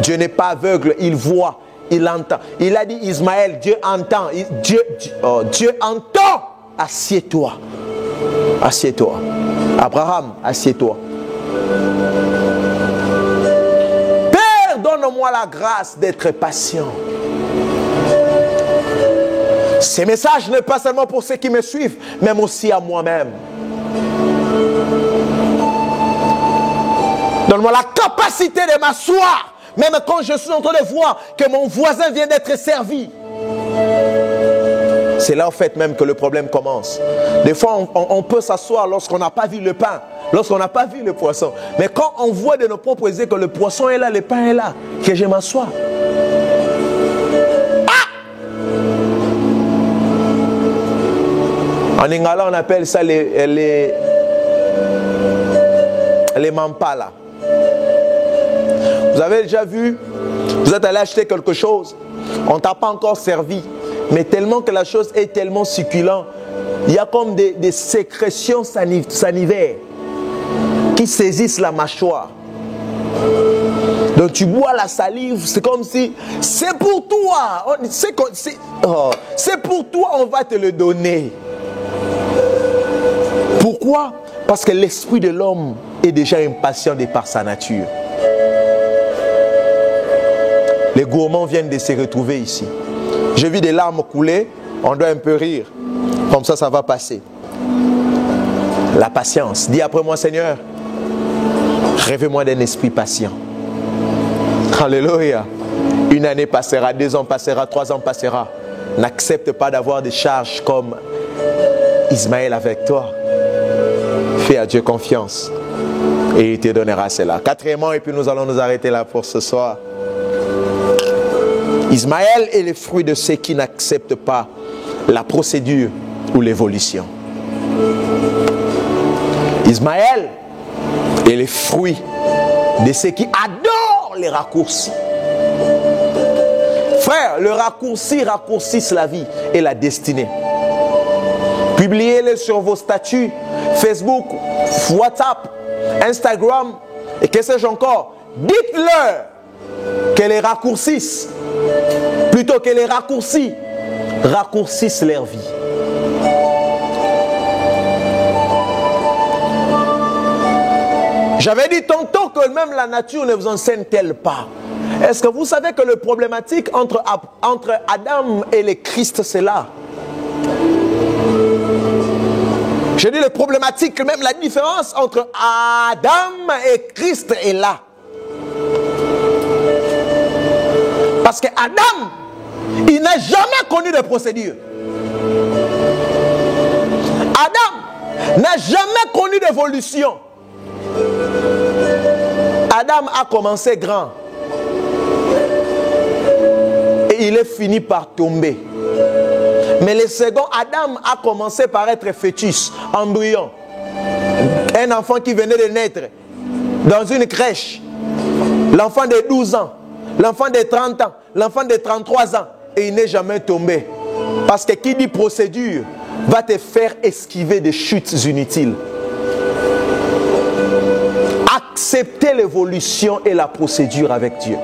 Dieu n'est pas aveugle, il voit il entend. Il a dit Ismaël, Dieu entend. Dieu entend. Assieds-toi. Assieds-toi. Abraham, assieds-toi. Père, donne-moi la grâce d'être patient. Ces messages n'est pas seulement pour ceux qui me suivent, mais aussi à moi-même. Donne-moi la capacité de m'asseoir, même quand je suis en train de voir que mon voisin vient d'être servi. C'est là en fait même que le problème commence. Des fois, on peut s'asseoir lorsqu'on n'a pas vu le pain, lorsqu'on n'a pas vu le poisson. Mais quand on voit de nos propres yeux que le poisson est là, le pain est là, que je m'assois. En lingala, on appelle ça les mampala. Vous avez déjà vu, vous êtes allé acheter quelque chose, on ne t'a pas encore servi, mais tellement que la chose est tellement succulente, il y a comme des sécrétions salivaires qui saisissent la mâchoire. Donc tu bois la salive, c'est comme si c'est pour toi, c'est pour toi, on va te le donner. Pourquoi? Parce que l'esprit de l'homme est déjà impatient de par sa nature. Les gourmands viennent de se retrouver ici. J'ai vu des larmes couler, on doit un peu rire. Comme ça va passer. La patience. Dis après moi, Seigneur, rêve-moi d'un esprit patient. Alléluia. Une année passera, 2 ans passera, 3 ans passera. N'accepte pas d'avoir des charges comme Ismaël avec toi. Fais à Dieu confiance et il te donnera cela. 4e, et puis nous allons nous arrêter là pour ce soir. Ismaël est le fruit de ceux qui n'acceptent pas la procédure ou l'évolution. Ismaël est le fruit de ceux qui adorent les raccourcis. Frère, le raccourci raccourcisse la vie et la destinée. Publiez-le sur vos statuts, Facebook, WhatsApp, Instagram et que sais-je encore. Dites-leur que les raccourcissent, plutôt que les raccourcis raccourcissent leur vie. J'avais dit tantôt que même la nature ne vous enseigne-t-elle pas. Est-ce que vous savez que le problématique entre Adam et le Christ, c'est là? Je dis le problématique, même la différence entre Adam et Christ est là. Parce que Adam, il n'a jamais connu de procédure. Adam n'a jamais connu d'évolution. Adam a commencé grand. Et il est fini par tomber. Mais le second, Adam a commencé par être fœtus, embryon. Un enfant qui venait de naître dans une crèche. L'enfant de 12 ans, l'enfant de 30 ans, l'enfant de 33 ans. Et il n'est jamais tombé. Parce que qui dit procédure va te faire esquiver des chutes inutiles. Acceptez l'évolution et la procédure avec Dieu.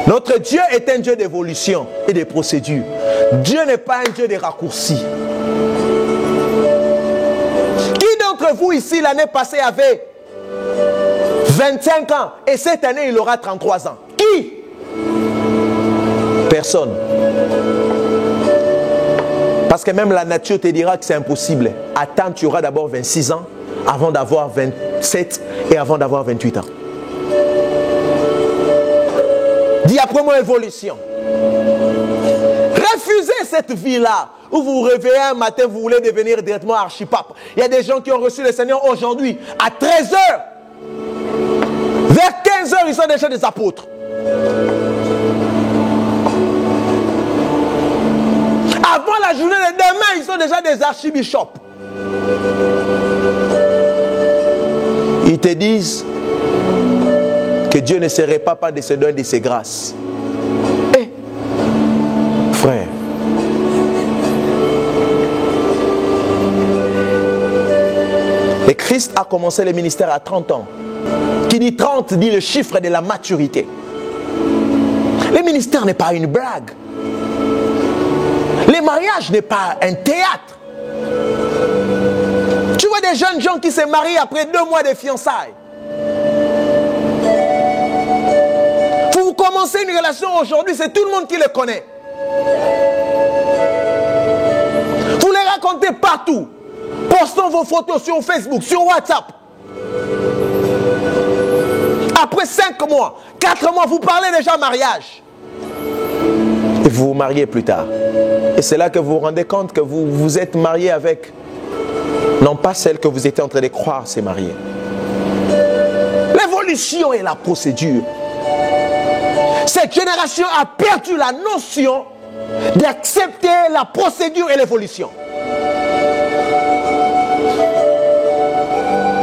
Notre Dieu est un Dieu d'évolution et de procédures. Dieu n'est pas un Dieu de raccourcis. Qui d'entre vous ici l'année passée avait 25 ans et cette année il aura 33 ans? Qui? Personne. Parce que même la nature te dira que c'est impossible. Attends, tu auras d'abord 26 ans avant d'avoir 27 et avant d'avoir 28 ans. Dis après moi évolution. Refusez cette vie-là où vous vous réveillez un matin, vous voulez devenir directement archipape. Il y a des gens qui ont reçu le Seigneur aujourd'hui à 13h. Vers 15h, ils sont déjà des apôtres. Avant la journée de demain, ils sont déjà des archibishops. Ils te disent que Dieu ne serait pas de se donner de ses grâces. Eh, frère, et Christ a commencé le ministère à 30 ans. Qui dit 30 dit le chiffre de la maturité. Le ministère n'est pas une blague. Le mariage n'est pas un théâtre. Tu vois des jeunes gens qui se marient après 2 mois de fiançailles. Vous commencez une relation aujourd'hui, c'est tout le monde qui le connaît. Vous les racontez partout. Postons vos photos sur Facebook, sur WhatsApp. Après 5 mois, 4 mois, vous parlez déjà mariage. Et vous vous mariez plus tard. Et c'est là que vous vous rendez compte que vous vous êtes marié avec, non pas celle que vous étiez en train de croire s'est mariée. L'évolution est la procédure. Cette génération a perdu la notion d'accepter la procédure et l'évolution.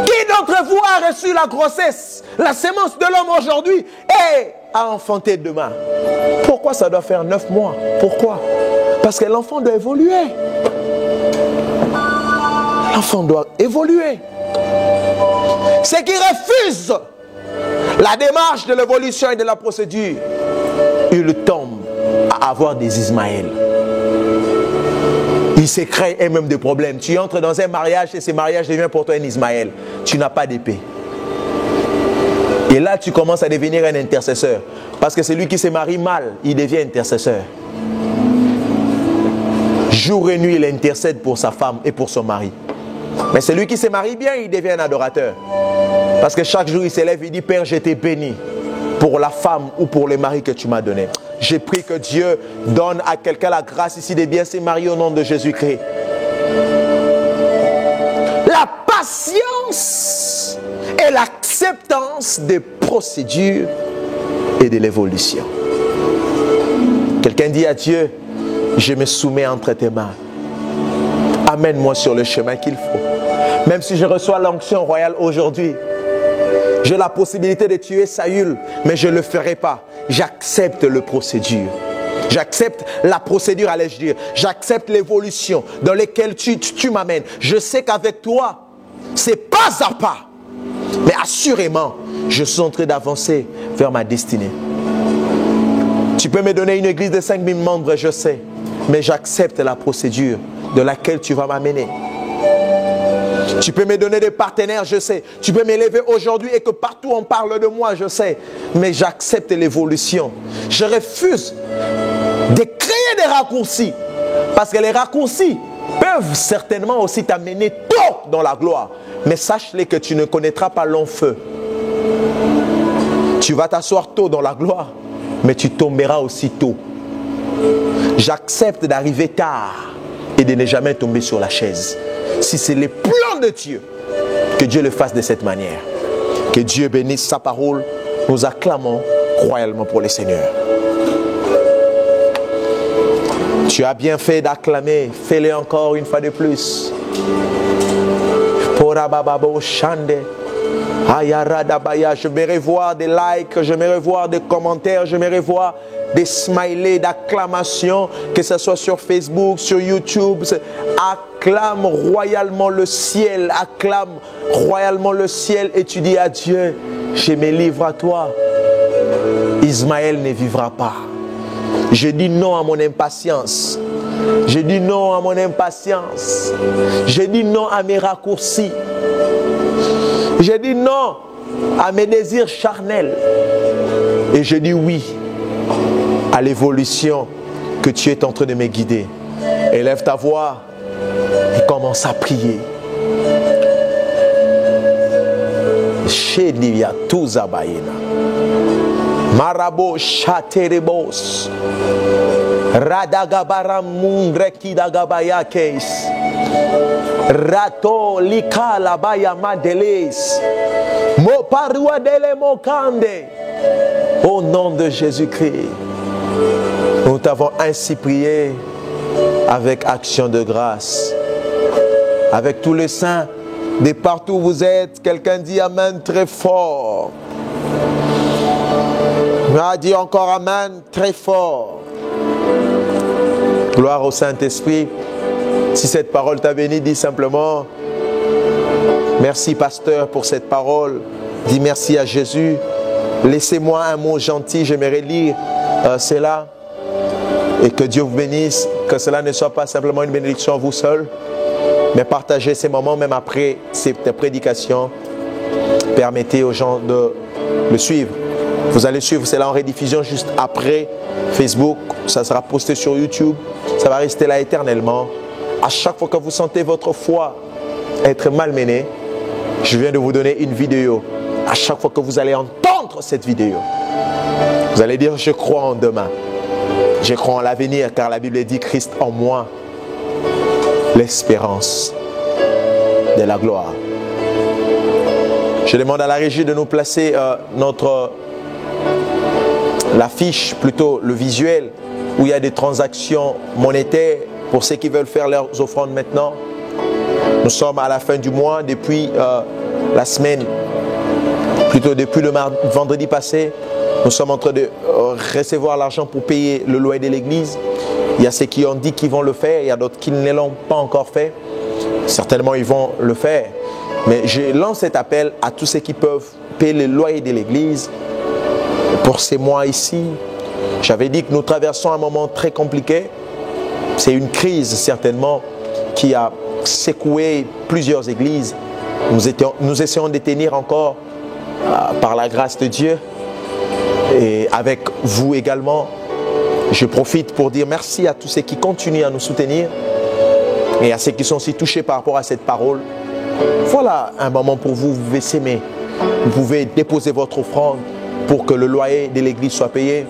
Qui d'entre vous a reçu la grossesse, la sémence de l'homme aujourd'hui et a enfanté demain? Pourquoi ça doit faire 9 mois? Pourquoi? Parce que l'enfant doit évoluer. L'enfant doit évoluer. Ceux qui refusent la démarche de l'évolution et de la procédure, ils tombent à avoir des Ismaël. Ils se créent eux-mêmes des problèmes. Tu entres dans un mariage et ce mariage devient pour toi un Ismaël. Tu n'as pas d'épée. Et là, tu commences à devenir un intercesseur. Parce que celui qui se marie mal, il devient intercesseur. Jour et nuit, il intercède pour sa femme et pour son mari. Mais celui qui se marie bien, il devient un adorateur. Parce que chaque jour, il s'élève et il dit, Père, je t'ai béni pour la femme ou pour le mari que tu m'as donné. J'ai pris que Dieu donne à quelqu'un la grâce ici de bien se marier au nom de Jésus-Christ. La patience et l'acceptance des procédures et de l'évolution. Quelqu'un dit à Dieu, je me soumets entre tes mains. Amène-moi sur le chemin qu'il faut. Même si je reçois l'onction royale aujourd'hui, j'ai la possibilité de tuer Saül, mais je ne le ferai pas. J'accepte la procédure. J'accepte la procédure, allais-je dire. J'accepte l'évolution dans laquelle tu m'amènes. Je sais qu'avec toi, c'est pas à pas. Mais assurément, je suis en train d'avancer vers ma destinée. Tu peux me donner une église de 5000 membres, je sais. Mais j'accepte la procédure de laquelle tu vas m'amener. Tu peux me donner des partenaires, je sais. Tu peux m'élever aujourd'hui et que partout on parle de moi, je sais. Mais j'accepte l'évolution. Je refuse de créer des raccourcis. Parce que les raccourcis peuvent certainement aussi t'amener tôt dans la gloire. Mais sache-les que tu ne connaîtras pas long feu. Tu vas t'asseoir tôt dans la gloire, mais tu tomberas aussi tôt. J'accepte d'arriver tard et de ne jamais tomber sur la chaise. Si c'est le plan de Dieu, que Dieu le fasse de cette manière. Que Dieu bénisse sa parole. Nous acclamons royalement pour le Seigneur. Tu as bien fait d'acclamer. Fais-le encore une fois de plus. Je me revois des likes, je me revois des commentaires, je me revois des smileys d'acclamation, que ce soit sur Facebook, sur YouTube. Acclame royalement le ciel, acclame royalement le ciel et tu dis à Dieu, je me livre à toi. Ismaël ne vivra pas. Je dis non à mon impatience. Je dis non à mon impatience. Je dis non à mes raccourcis. Je dis non à mes désirs charnels. Et je dis oui à l'évolution que tu es en train de me guider. Élève ta voix et commence à prier. Shedia tuzabayena. Marabo shaterebos. Radagabara mundreki dagabayakes. Rato lika labaya madeles. Mo parua dele mokande. Au nom de Jésus-Christ, nous t'avons ainsi prié avec action de grâce. Avec tous les saints, de partout où vous êtes, quelqu'un dit Amen très fort. On a dit encore Amen très fort. Gloire au Saint-Esprit. Si cette parole t'a béni, dis simplement merci pasteur pour cette parole. Dis merci à Jésus. Laissez-moi un mot gentil, j'aimerais lire cela. Et que Dieu vous bénisse, que cela ne soit pas simplement une bénédiction à vous seul, mais partagez ces moments même après cette prédication. Permettez aux gens de le suivre. Vous allez suivre cela en rediffusion juste après Facebook. Ça sera posté sur YouTube. Ça va rester là éternellement. À chaque fois que vous sentez votre foi être malmenée, je viens de vous donner une vidéo. À chaque fois que vous allez entendre cette vidéo, vous allez dire: je crois en demain. Je crois en l'avenir, car la Bible dit: Christ en moi, l'espérance de la gloire. Je demande à la régie de nous placer l'affiche, plutôt le visuel, où il y a des transactions monétaires pour ceux qui veulent faire leurs offrandes maintenant. Nous sommes à la fin du mois, depuis la semaine, plutôt depuis le vendredi passé. Nous sommes en train de recevoir l'argent pour payer le loyer de l'église. Il y a ceux qui ont dit qu'ils vont le faire, il y a d'autres qui ne l'ont pas encore fait. Certainement, ils vont le faire. Mais je lance cet appel à tous ceux qui peuvent payer le loyer de l'église pour ces mois ici. J'avais dit que nous traversons un moment très compliqué. C'est une crise certainement qui a secoué plusieurs églises. Nous essayons de tenir encore par la grâce de Dieu. Et avec vous également, je profite pour dire merci à tous ceux qui continuent à nous soutenir et à ceux qui sont aussi touchés par rapport à cette parole. Voilà un moment pour vous, vous pouvez s'aimer. Vous pouvez déposer votre offrande pour que le loyer de l'église soit payé.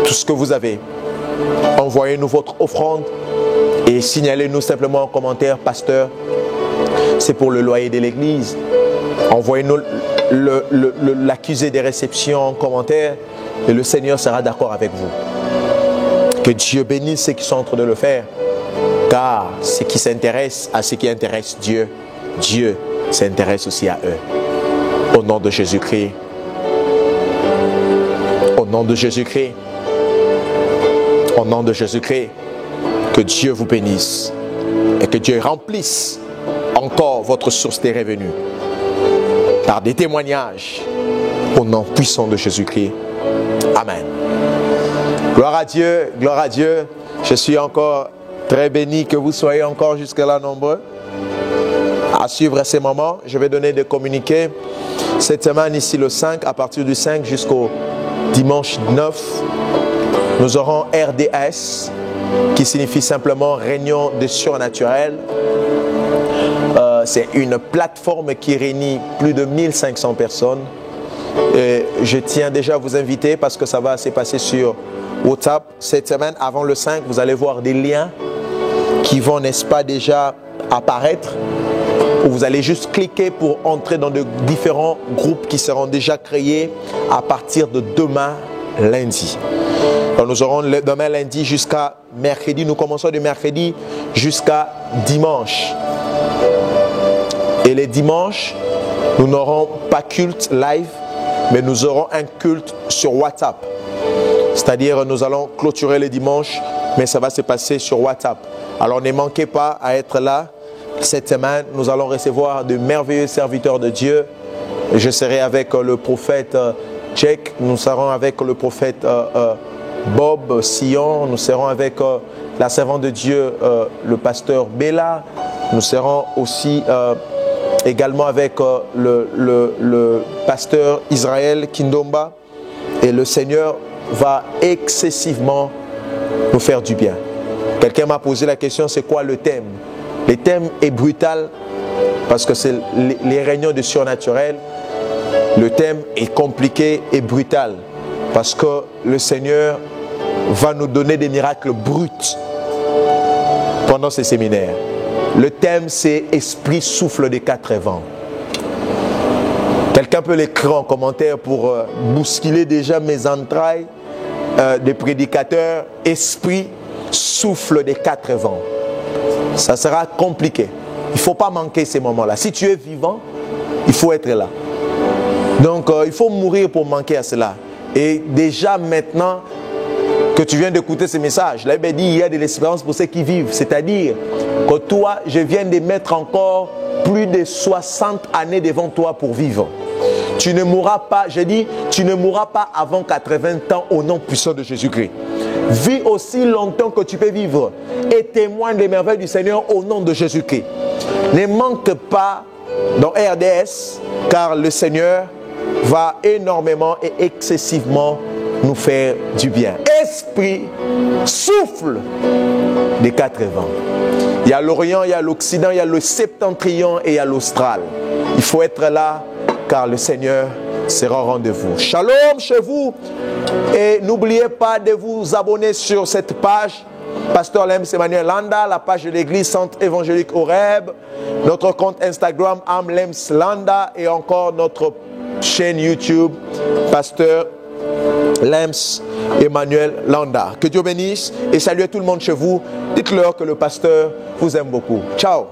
Tout ce que vous avez, envoyez-nous votre offrande et signalez-nous simplement en commentaire: pasteur, c'est pour le loyer de l'église. Envoyez-nous l'accusé des réceptions en commentaire et le Seigneur sera d'accord avec vous. Que Dieu bénisse ceux qui sont en train de le faire, car ce qui s'intéresse à ce qui intéresse Dieu, Dieu s'intéresse aussi à eux. Au nom de Jésus-Christ. Au nom de Jésus-Christ. Au nom de Jésus-Christ. Que Dieu vous bénisse et que Dieu remplisse encore votre source des revenus par des témoignages au nom puissant de Jésus-Christ. Amen. Gloire à Dieu, gloire à Dieu. Je suis encore très béni que vous soyez encore jusque-là nombreux à suivre ces moments. Je vais donner des communiqués cette semaine ici le 5, à partir du 5 jusqu'au dimanche 9. Nous aurons RDS qui signifie simplement Réunion des surnaturels. C'est une plateforme qui réunit plus de 1500 personnes. Et je tiens déjà à vous inviter parce que ça va se passer sur WhatsApp. Cette semaine, avant le 5, vous allez voir des liens qui vont, n'est-ce pas, déjà apparaître. Vous allez juste cliquer pour entrer dans de différents groupes qui seront déjà créés à partir de demain lundi. Donc nous aurons demain lundi jusqu'à mercredi. Nous commençons de mercredi jusqu'à dimanche. Et les dimanches, nous n'aurons pas culte live, mais nous aurons un culte sur WhatsApp. C'est-à-dire, nous allons clôturer les dimanches, mais ça va se passer sur WhatsApp. Alors, ne manquez pas à être là. Cette semaine, nous allons recevoir de merveilleux serviteurs de Dieu. Je serai avec le prophète Jack, nous serons avec le prophète Bob Sion, nous serons avec la servante de Dieu, le pasteur Bella. Nous serons aussi également avec le pasteur Israël Kindomba. Et le Seigneur va excessivement nous faire du bien. Quelqu'un m'a posé la question, c'est quoi le thème? Le thème est brutal parce que c'est les réunions de surnaturel. Le thème est compliqué et brutal parce que le Seigneur va nous donner des miracles bruts pendant ces séminaires. Le thème, c'est Esprit souffle des quatre vents. Quelqu'un peut l'écrire en commentaire pour bousculer déjà mes entrailles des prédicateurs. Esprit souffle des quatre vents. Ça sera compliqué. Il ne faut pas manquer ces moments-là. Si tu es vivant, il faut être là. Donc, il faut mourir pour manquer à cela. Et déjà maintenant que tu viens d'écouter ce message, la Bible dit il y a de l'espérance pour ceux qui vivent. C'est-à-dire que toi, je viens de mettre encore plus de 60 années devant toi pour vivre. tu ne mourras pas, j'ai dit, tu ne mourras pas avant 80 ans au nom puissant de Jésus-Christ. Vis aussi longtemps que tu peux vivre et témoigne des merveilles du Seigneur au nom de Jésus-Christ. Ne manque pas dans RDS, car le Seigneur va énormément et excessivement nous faire du bien. Esprit, souffle des 4 vents. Il y a l'Orient, il y a l'Occident, il y a le Septentrion et il y a l'Austral. Il faut être là, car le Seigneur sera au rendez-vous. Shalom chez vous. Et n'oubliez pas de vous abonner sur cette page, Pasteur Lems Emmanuel Landa, la page de l'église Centre évangélique Horeb, notre compte Instagram Am Lems Landa et encore notre chaîne YouTube Pasteur Lems Emmanuel Landa. Que Dieu bénisse et saluez tout le monde chez vous. Dites-leur que le pasteur vous aime beaucoup. Ciao.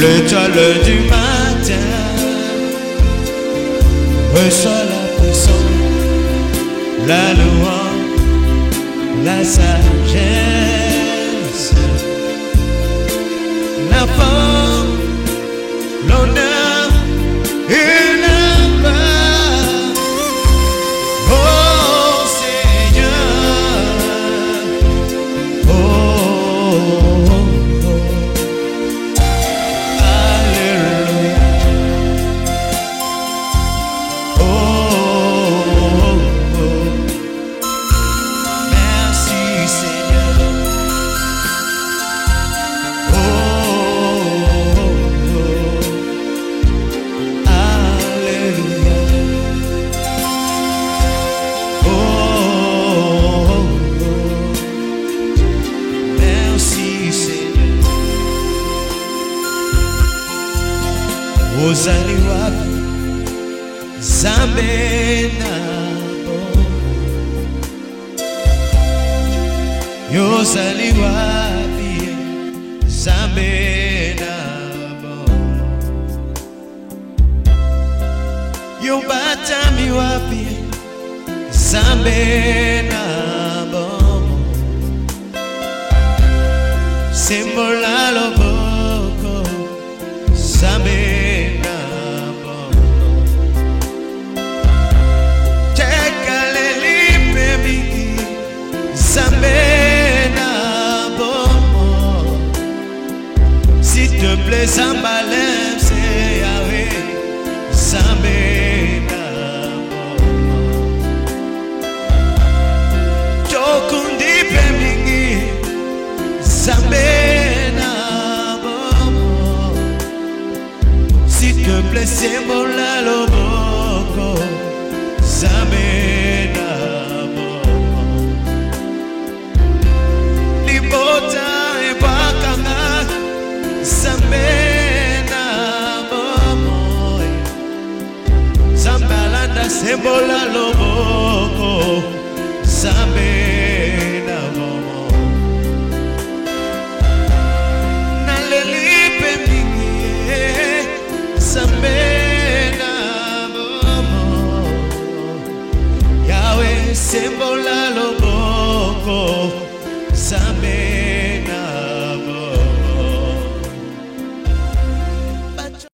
L'étoile du matin, reçois la puissance, la louange, la sagesse, la force, l'honneur et la peur. Oh Seigneur, merci Seigneur. Zambe na bomo Yozali wapi Zambe na bomo Yobatami wapi Zambe na bomo Sembola loboko Zambe na bomo Chekaleli pemiki Zambe na bomo S'il te plaît Zambalem c'est Yahweh Zambe na bomo Chokundi pemiki Zambe na bomo S'il te plaît c'est mon la loboko Zambe na bomo Libota e bakanga Zambe na bomo Zambalanda c'est mon la loboko Zambe na bomo Nalelipe mingi Zambe na bomo Yahweh sembola loboko Zambe